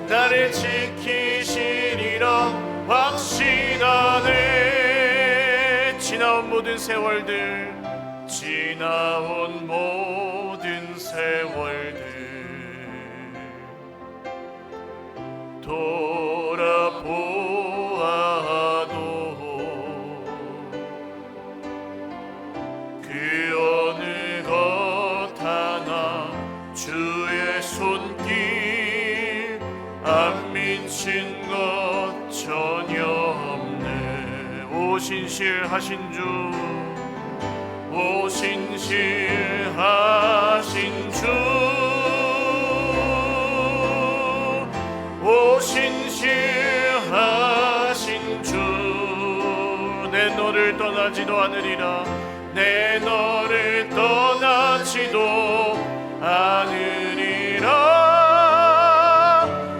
나를 지키시리라 확신하네. 지나온 모든 세월들, 지나온 모든 세월들 돌아보아도 그 어느 것 하나 주의 손길 안 미친 것 전혀 없네. 오 신실하신 주, 오 신실하신 주, 오 신실하신 주, 내 너를 떠나지도 않으리라, 내 너를 떠나지도 않으리라,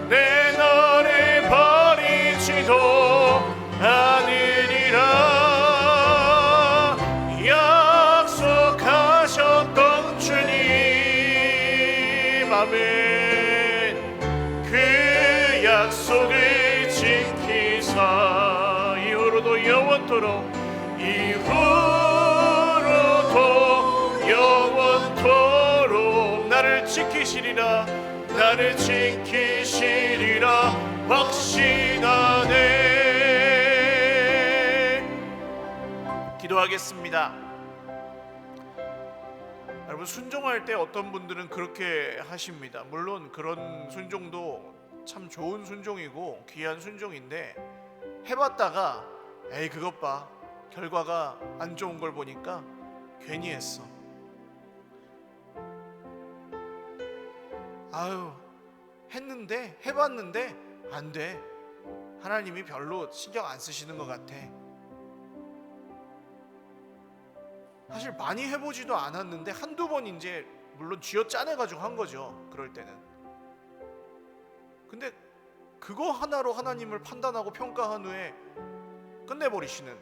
내 너를 버리지도 않으리라. 약속하셨던 주님, 아멘. 그 약속을 지키사 이후로도 영원토록, 이후로도 영원토록 나를 지키시리라, 나를 지키시리라 확신하네. 기도하겠습니다. 여러분, 순종할 때 어떤 분들은 그렇게 하십니다. 물론 그런 순종도 참 좋은 순종이고 귀한 순종인데, 해봤다가 에이 그것 봐, 결과가 안 좋은 걸 보니까 괜히 했어. 아유, 했는데, 해봤는데 안 돼. 하나님이 별로 신경 안 쓰시는 것 같아. 사실 많이 해보지도 않았는데 한두 번 이제 물론 쥐어짜내가지고 한 거죠, 그럴 때는. 근데 그거 하나로 하나님을 판단하고 평가한 후에 끝내버리시는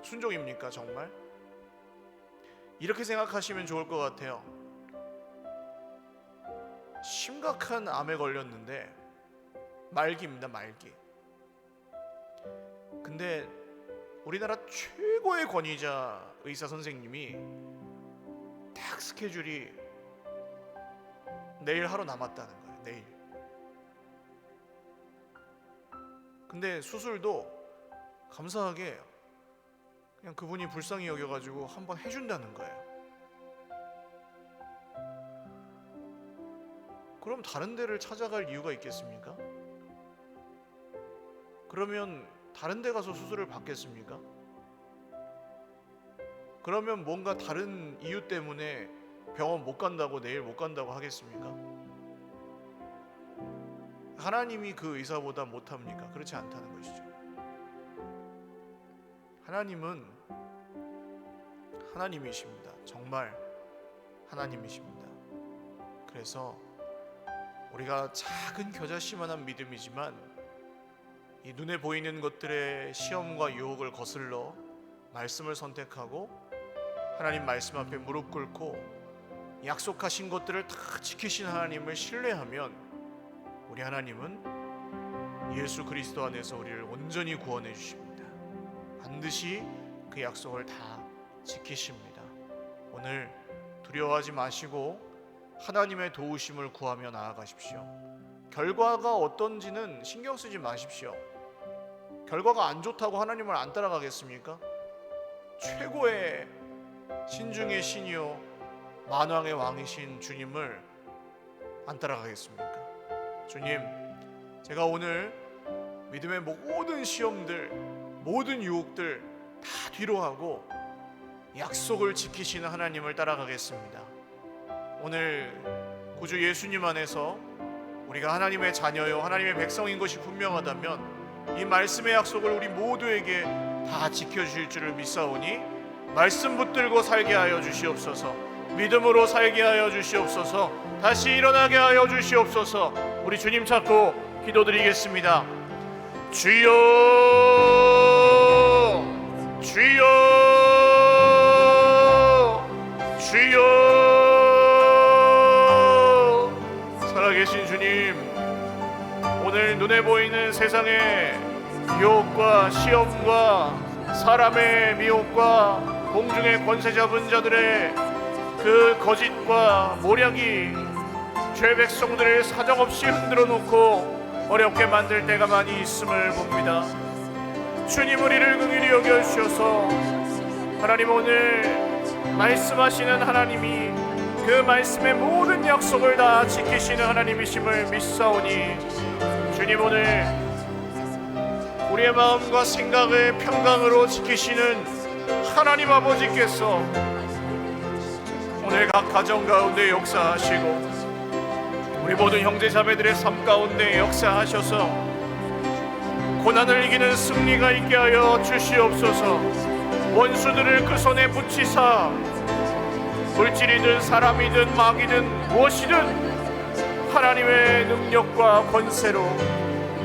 순종입니까 정말? 이렇게 생각하시면 좋을 것 같아요. 심각한 암에 걸렸는데, 말기입니다, 말기. 근데 우리나라 최고의 권위자 의사 선생님이 딱 스케줄이 내일 하루 남았다는 거예요. 내일. 근데 수술도 감사하게 그냥 그분이 불쌍히 여겨가지고 한번 해준다는 거예요. 그럼 다른 데를 찾아갈 이유가 있겠습니까? 그러면 다른 데 가서 수술을 받겠습니까? 그러면 뭔가 다른 이유 때문에 병원 못 간다고, 내일 못 간다고 하겠습니까? 하나님이 그 의사보다 못합니까? 그렇지 않다는 것이죠. 하나님은 하나님이십니다. 정말 하나님이십니다. 그래서 우리가 작은 겨자씨만한 믿음이지만 이 눈에 보이는 것들의 시험과 유혹을 거슬러 말씀을 선택하고 하나님 말씀 앞에 무릎 꿇고 약속하신 것들을 다 지키신 하나님을 신뢰하면 우리 하나님은 예수 그리스도 안에서 우리를 온전히 구원해 주십니다. 반드시 그 약속을 다 지키십니다. 오늘 두려워하지 마시고 하나님의 도우심을 구하며 나아가십시오. 결과가 어떤지는 신경 쓰지 마십시오. 결과가 안 좋다고 하나님을 안 따라가겠습니까? 최고의 신중의 신이요 만왕의 왕이신 주님을 안 따라가겠습니까? 주님, 제가 오늘 믿음의 모든 시험들, 모든 유혹들 다 뒤로 하고 약속을 지키시는 하나님을 따라가겠습니다. 오늘 구주 예수님 안에서 우리가 하나님의 자녀요 하나님의 백성인 것이 분명하다면 이 말씀의 약속을 우리 모두에게 다 지켜주실 줄을 믿사오니 말씀 붙들고 살게 하여 주시옵소서. 믿음으로 살게 하여 주시옵소서. 다시 일어나게 하여 주시옵소서. 우리 주님 찾고 기도드리겠습니다. 주여, 주여, 주여. 살아계신 주님, 오늘 눈에 보이는 세상의 유혹과 시험과 사람의 미혹과 공중의 권세 잡은 자들의 그 거짓과 모략이 죄 백성들을 사정없이 흔들어 놓고 어렵게 만들 때가 많이 있음을 봅니다. 주님, 우리를 긍휼히 여겨 주셔서 하나님, 오늘 말씀하시는 하나님이 그 말씀의 모든 약속을 다 지키시는 하나님이심을 믿사오니 주님, 오늘 우리의 마음과 생각을 평강으로 지키시는 하나님 아버지께서 오늘 각 가정 가운데 역사하시고 우리 모든 형제 자매들의 삶 가운데 역사하셔서 고난을 이기는 승리가 있게 하여 주시옵소서. 원수들을 그 손에 붙이사 물질이든 사람이든 마귀든 무엇이든 하나님의 능력과 권세로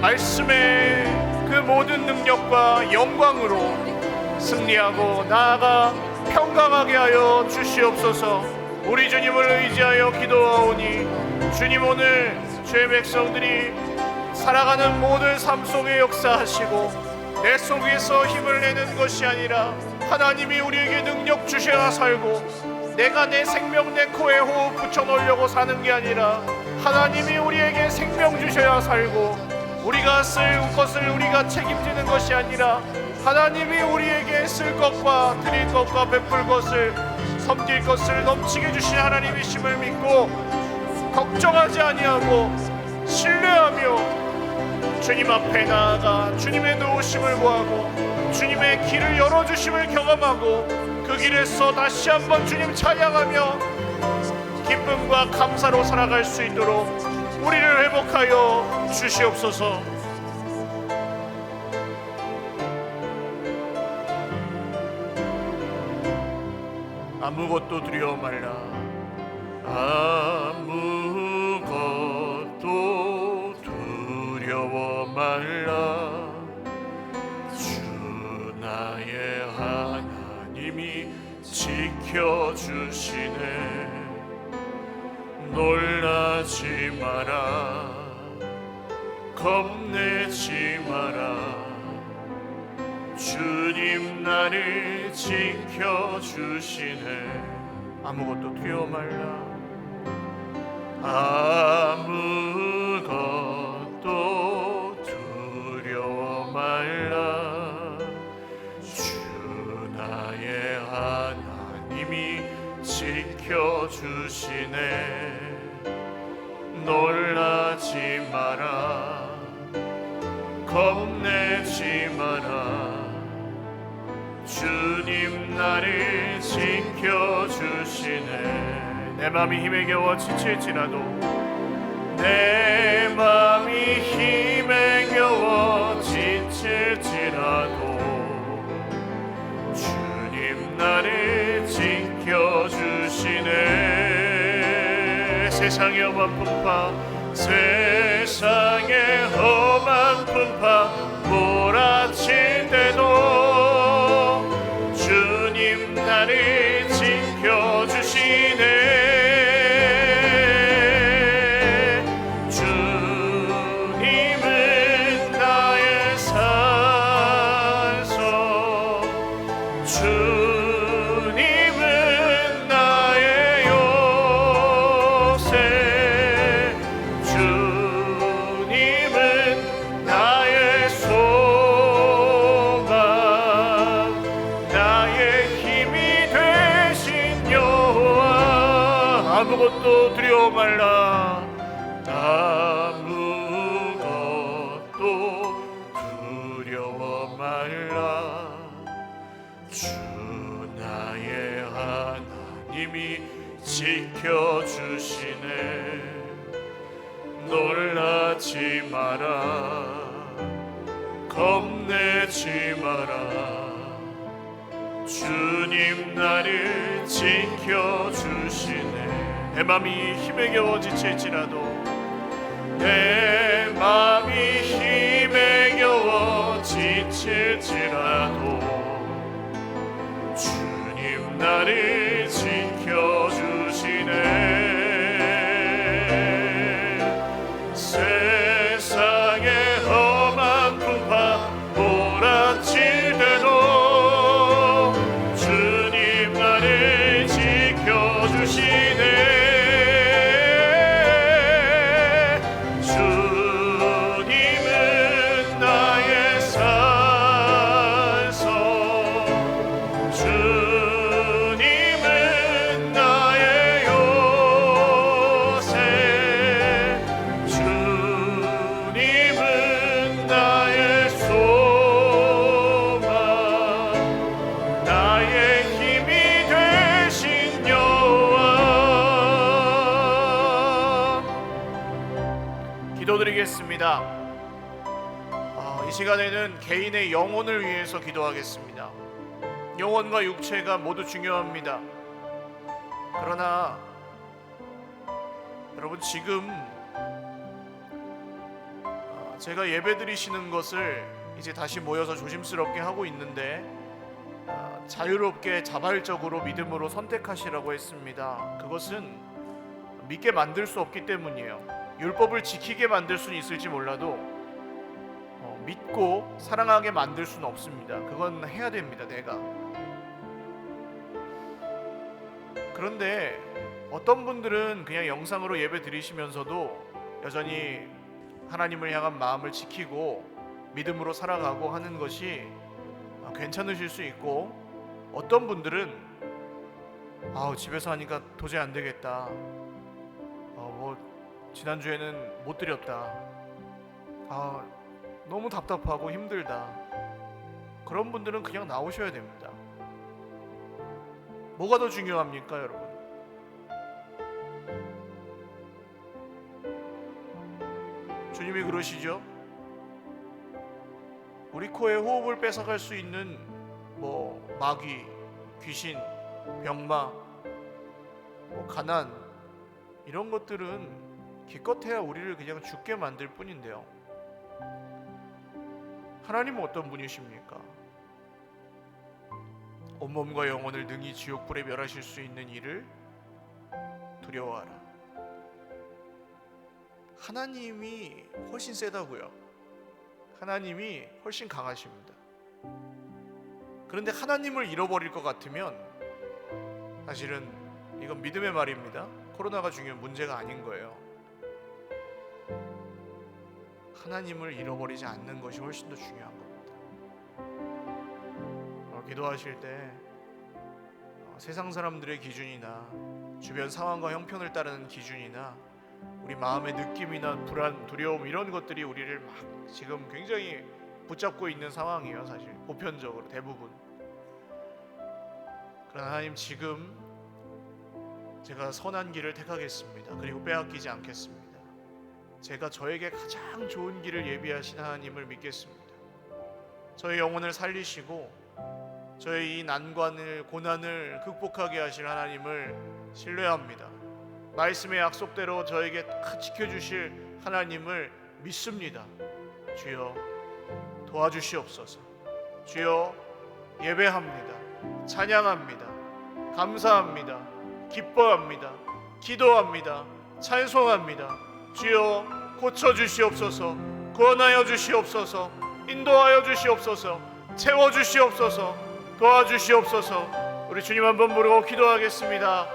말씀의 그 모든 능력과 영광으로 승리하고 나아가 평강하게 하여 주시옵소서. 우리 주님을 의지하여 기도하오니 주님, 오늘 죄 백성들이 살아가는 모든 삶 속에 역사하시고 내 속에서 힘을 내는 것이 아니라 하나님이 우리에게 능력 주셔야 살고 내가 내 생명 내 코에 호흡 붙여놓으려고 사는 게 아니라 하나님이 우리에게 생명 주셔야 살고 우리가 쓸 것을 우리가 책임지는 것이 아니라 하나님이 우리에게 쓸 것과 드릴 것과 베풀 것을 섬길 것을 넘치게 주신 하나님이심을 믿고 걱정하지 아니하고 신뢰하며 주님 앞에 나아가 주님의 도우심을 구하고 주님의 길을 열어주심을 경험하고 그 길에서 다시 한번 주님 찬양하며 기쁨과 감사로 살아갈 수 있도록 우리를 회복하여 주시옵소서. 아무것도 두려워 말라. 아무것도 두려워 말라. 주 나의 하나님이 지켜주시네. 놀라지 마라. 겁내지 마라. 주님 나를 지켜주시네. 아무것도 두려워 말라. 아무것도 두려워 말라. 주 나의 하나님이 지켜주시네. 놀라지 마라. 겁내지 마라. 주님 나를 지켜주시네. 내 맘이 힘에 겨워 지칠지라도 내 맘이 힘에 겨워 지칠지라도 주님 나를 지켜주시네. 세상의 험한 풍파 세상의 험한 풍파 몰아칠 때도 주님은 나의 요새, 주님은 나의 소망, 나의 힘이 되신 여호와. 아무것도 두려워 말라, 아무것도 두려워 말라. 주 나의 하나님이 지켜주시네. 놀라지 마라, 겁내지 마라. 주님 나를 지켜주시네. 내 맘이 힘에 겨워 지칠지라도, 내 맘이 힘에 겨워 지칠지라도 주님 나를 지켜주시네. 세상의 험한 풍파 몰아칠 때도 주님 나를 지켜주시네. 주님은 나의 산성, 주님은 나의 요새, 주님은 나의 소망, 나의 힘이 되신 여호와. 기도드리겠습니다. 이 시간에는 개인의 영혼을 위해서 기도하겠습니다. 영혼과 육체가 모두 중요합니다. 그러나 여러분, 지금 제가 예배 드리시는 것을 이제 다시 모여서 조심스럽게 하고 있는데, 자유롭게 자발적으로 믿음으로 선택하시라고 했습니다. 그것은 믿게 만들 수 없기 때문이에요. 율법을 지키게 만들 수는 있을지 몰라도 믿고 사랑하게 만들 수는 없습니다. 그건 해야 됩니다, 내가. 그런데 어떤 분들은 그냥 영상으로 예배 드리시면서도 여전히 하나님을 향한 마음을 지키고 믿음으로 살아가고 하는 것이 괜찮으실 수 있고, 어떤 분들은 집에서 하니까 도저히 안 되겠다, 지난주에는 못 드렸다, 너무 답답하고 힘들다, 그런 분들은 그냥 나오셔야 됩니다. 뭐가 더 중요합니까, 여러분? 주님이 그러시죠. 우리 코에 호흡을 뺏어갈 수 있는 마귀, 귀신, 병마, 가난, 이런 것들은 기껏해야 우리를 그냥 죽게 만들 뿐인데요. 하나님은 어떤 분이십니까? 온몸과 영혼을 능히 지옥불에 멸하실 수 있는 이를 두려워하라. 하나님이 훨씬 세다고요. 하나님이 훨씬 강하십니다. 그런데 하나님을 잃어버릴 것 같으면 사실은 이건 믿음의 말입니다. 코로나가 중요한 문제가 아닌 거예요. 하나님을 잃어버리지 않는 것이 훨씬 더 중요한 겁니다. 기도하실 때 세상 사람들의 기준이나 주변 상황과 형편을 따르는 기준이나 우리 마음의 느낌이나 불안, 두려움, 이런 것들이 우리를 막 지금 굉장히 붙잡고 있는 상황이에요. 사실 보편적으로 대부분. 그러나 하나님, 지금 제가 선한 길을 택하겠습니다. 그리고 빼앗기지 않겠습니다. 제가 저에게 가장 좋은 길을 예비하신 하나님을 믿겠습니다. 저의 영혼을 살리시고 저의 이 난관을, 고난을 극복하게 하실 하나님을 신뢰합니다. 말씀의 약속대로 저에게 다 지켜주실 하나님을 믿습니다. 주여 도와주시옵소서. 주여 예배합니다. 찬양합니다. 감사합니다. 기뻐합니다. 기도합니다. 찬송합니다. 주여 고쳐주시옵소서. 구원하여 주시옵소서. 인도하여 주시옵소서. 채워주시옵소서. 도와주시옵소서. 우리 주님 한번 부르고 기도하겠습니다.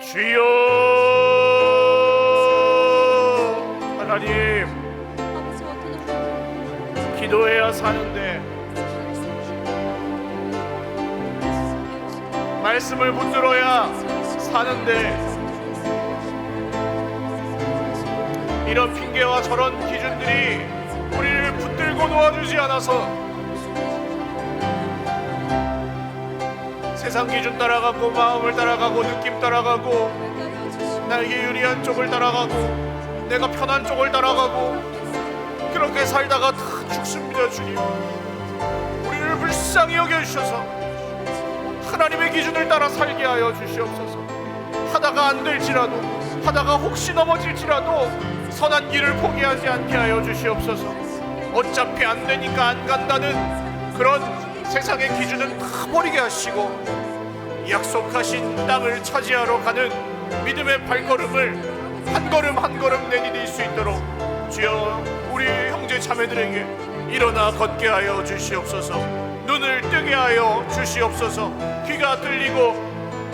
주여. 하나님, 기도해야 사는데, 말씀을 붙들어야 사는데, 이런 핑계와 저런 기준들이 우리를 붙들고 놓아주지 않아서 세상 기준 따라가고, 마음을 따라가고, 느낌 따라가고, 나에게 유리한 쪽을 따라가고, 내가 편한 쪽을 따라가고, 그렇게 살다가 다 죽습니다. 주님, 우리를 불쌍히 여겨주셔서 하나님의 기준을 따라 살게 하여 주시옵소서. 하다가 안 될지라도, 하다가 혹시 넘어질지라도 선한 길을 포기하지 않게 하여 주시옵소서. 어차피 안 되니까 안 간다는 그런 세상의 기준은 다 버리게 하시고, 약속하신 땅을 차지하러 가는 믿음의 발걸음을 한 걸음 한 걸음 내디딜 수 있도록 주여, 우리 형제 자매들에게 일어나 걷게 하여 주시옵소서. 눈을 뜨게 하여 주시옵소서. 귀가 들리고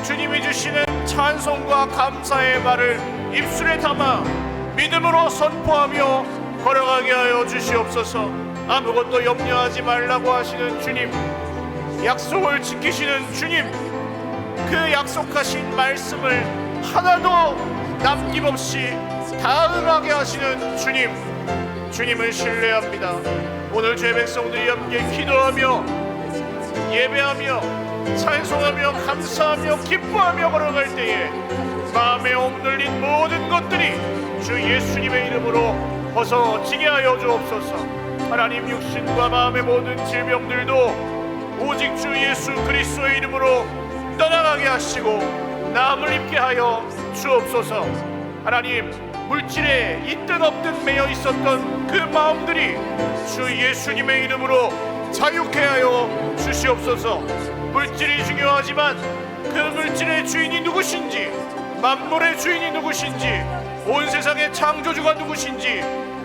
주님이 주시는 찬송과 감사의 말을 입술에 담아 믿음으로 선포하며 걸어가게 하여 주시옵소서. 아무것도 염려하지 말라고 하시는 주님, 약속을 지키시는 주님, 그 약속하신 말씀을 하나도 남김없이 다 응하게 하시는 주님, 주님을 신뢰합니다. 오늘 죄 백성들이 함께 기도하며 예배하며 찬송하며 감사하며 기뻐하며 걸어갈 때에 마음에 억눌린 모든 것들이 주 예수님의 이름으로 벗어지게 하여 주옵소서. 하나님, 육신과 마음의 모든 질병들도 오직 주 예수 그리스도의 이름으로 떠나가게 하시고 나음을 입게 하여 주옵소서. 하나님, 물질에 있든 없든 매여 있었던 그 마음들이 주 예수님의 이름으로 자유케 하여 주시옵소서. 물질이 중요하지만 그 물질의 주인이 누구신지, 만물의 주인이 누구신지, 온 세상의 창조주가 누구신지,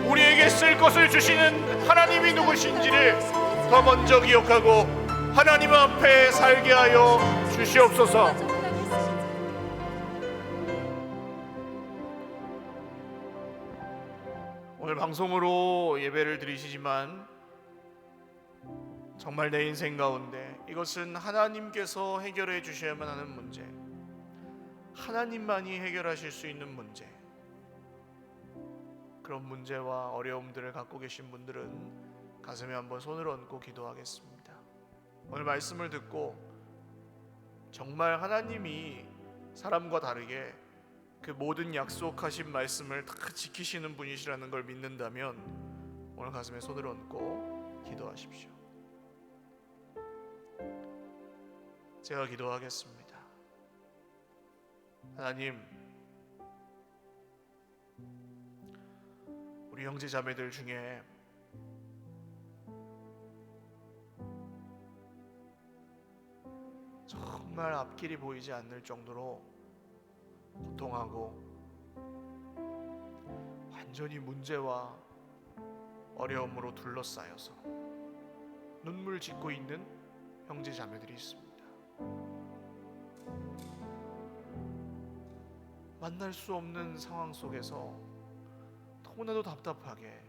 우리에게 쓸 것을 주시는 하나님이 누구신지를 더 먼저 기억하고 하나님 앞에 살게 하여 주시옵소서. 오늘 방송으로 예배를 드리시지만 정말 내 인생 가운데 이것은 하나님께서 해결해 주셔야만 하는 문제, 하나님만이 해결하실 수 있는 문제, 그런 문제와 어려움들을 갖고 계신 분들은 가슴에 한번 손을 얹고 기도하겠습니다. 오늘 말씀을 듣고 정말 하나님이 사람과 다르게 그 모든 약속하신 말씀을 다 지키시는 분이시라는 걸 믿는다면 오늘 가슴에 손을 얹고 기도하십시오. 제가 기도하겠습니다. 하나님, 우리 형제 자매들 중에 정말 앞길이 보이지 않을 정도로 고통하고 완전히 문제와 어려움으로 둘러싸여서 눈물 짓고 있는 형제 자매들이 있습니다. 만날 수 없는 상황 속에서 너무나도 답답하게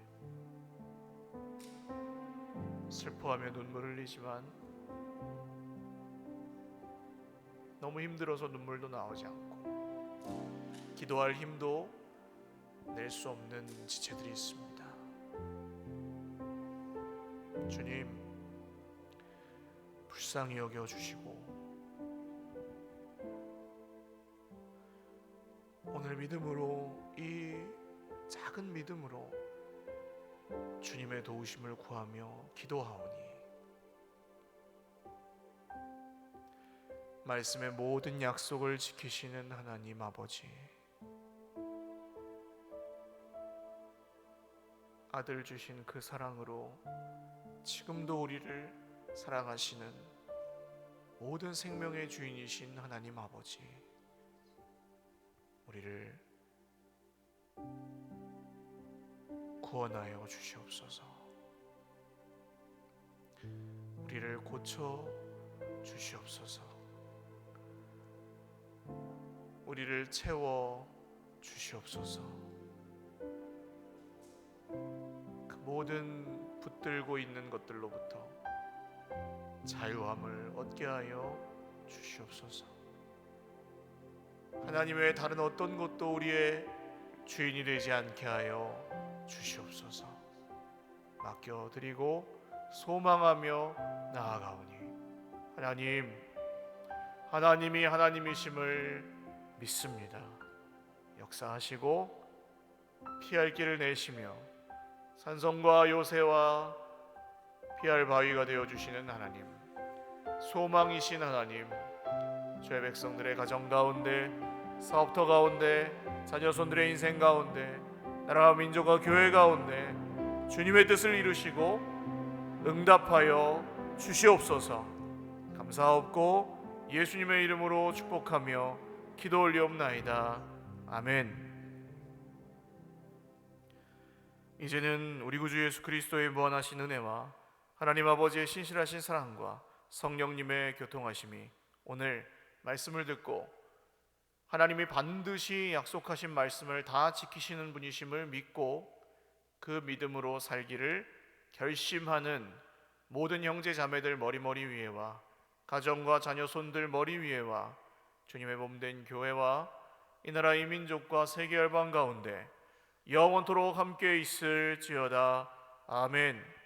슬퍼하며 눈물을 흘리지만 너무 힘들어서 눈물도 나오지 않고 기도할 힘도 낼 수 없는 지체들이 있습니다. 주님, 불쌍히 여겨주시고 오늘 믿음으로, 이 작은 믿음으로 주님의 도우심을 구하며 기도하오니 말씀의 모든 약속을 지키시는 하나님 아버지, 아들 주신 그 사랑으로 지금도 우리를 사랑하시는 모든 생명의 주인이신 하나님 아버지, 우리를 구원하여 주시옵소서. 우리를 고쳐 주시옵소서. 우리를 채워 주시옵소서. 그 모든 붙들고 있는 것들로부터 자유함을 얻게 하여 주시옵소서. 하나님 외에 다른 어떤 것도 우리의 주인이 되지 않게 하여 주시옵소서. 맡겨드리고 소망하며 나아가오니 하나님이 하나님이심을 믿습니다. 역사하시고 피할 길을 내시며 산성과 요새와 피할 바위가 되어주시는 하나님, 소망이신 하나님, 주의 백성들의 가정 가운데, 사업터 가운데, 자녀손들의 인생 가운데, 나라와 민족과 교회 가운데 주님의 뜻을 이루시고 응답하여 주시옵소서. 감사하옵고 예수님의 이름으로 축복하며 기도 올리옵나이다. 아멘. 이제는 우리 구주 예수 그리스도의 무한하신 은혜와 하나님 아버지의 신실하신 사랑과 성령님의 교통하심이 오늘 말씀을 듣고 하나님이 반드시 약속하신 말씀을 다 지키시는 분이심을 믿고 그 믿음으로 살기를 결심하는 모든 형제 자매들 머리 위에와 가정과 자녀 손들 머리 위에와 주님의 몸된 교회와 이 나라 이 민족과 세계 열방 가운데 영원토록 함께 있을지어다. 아멘.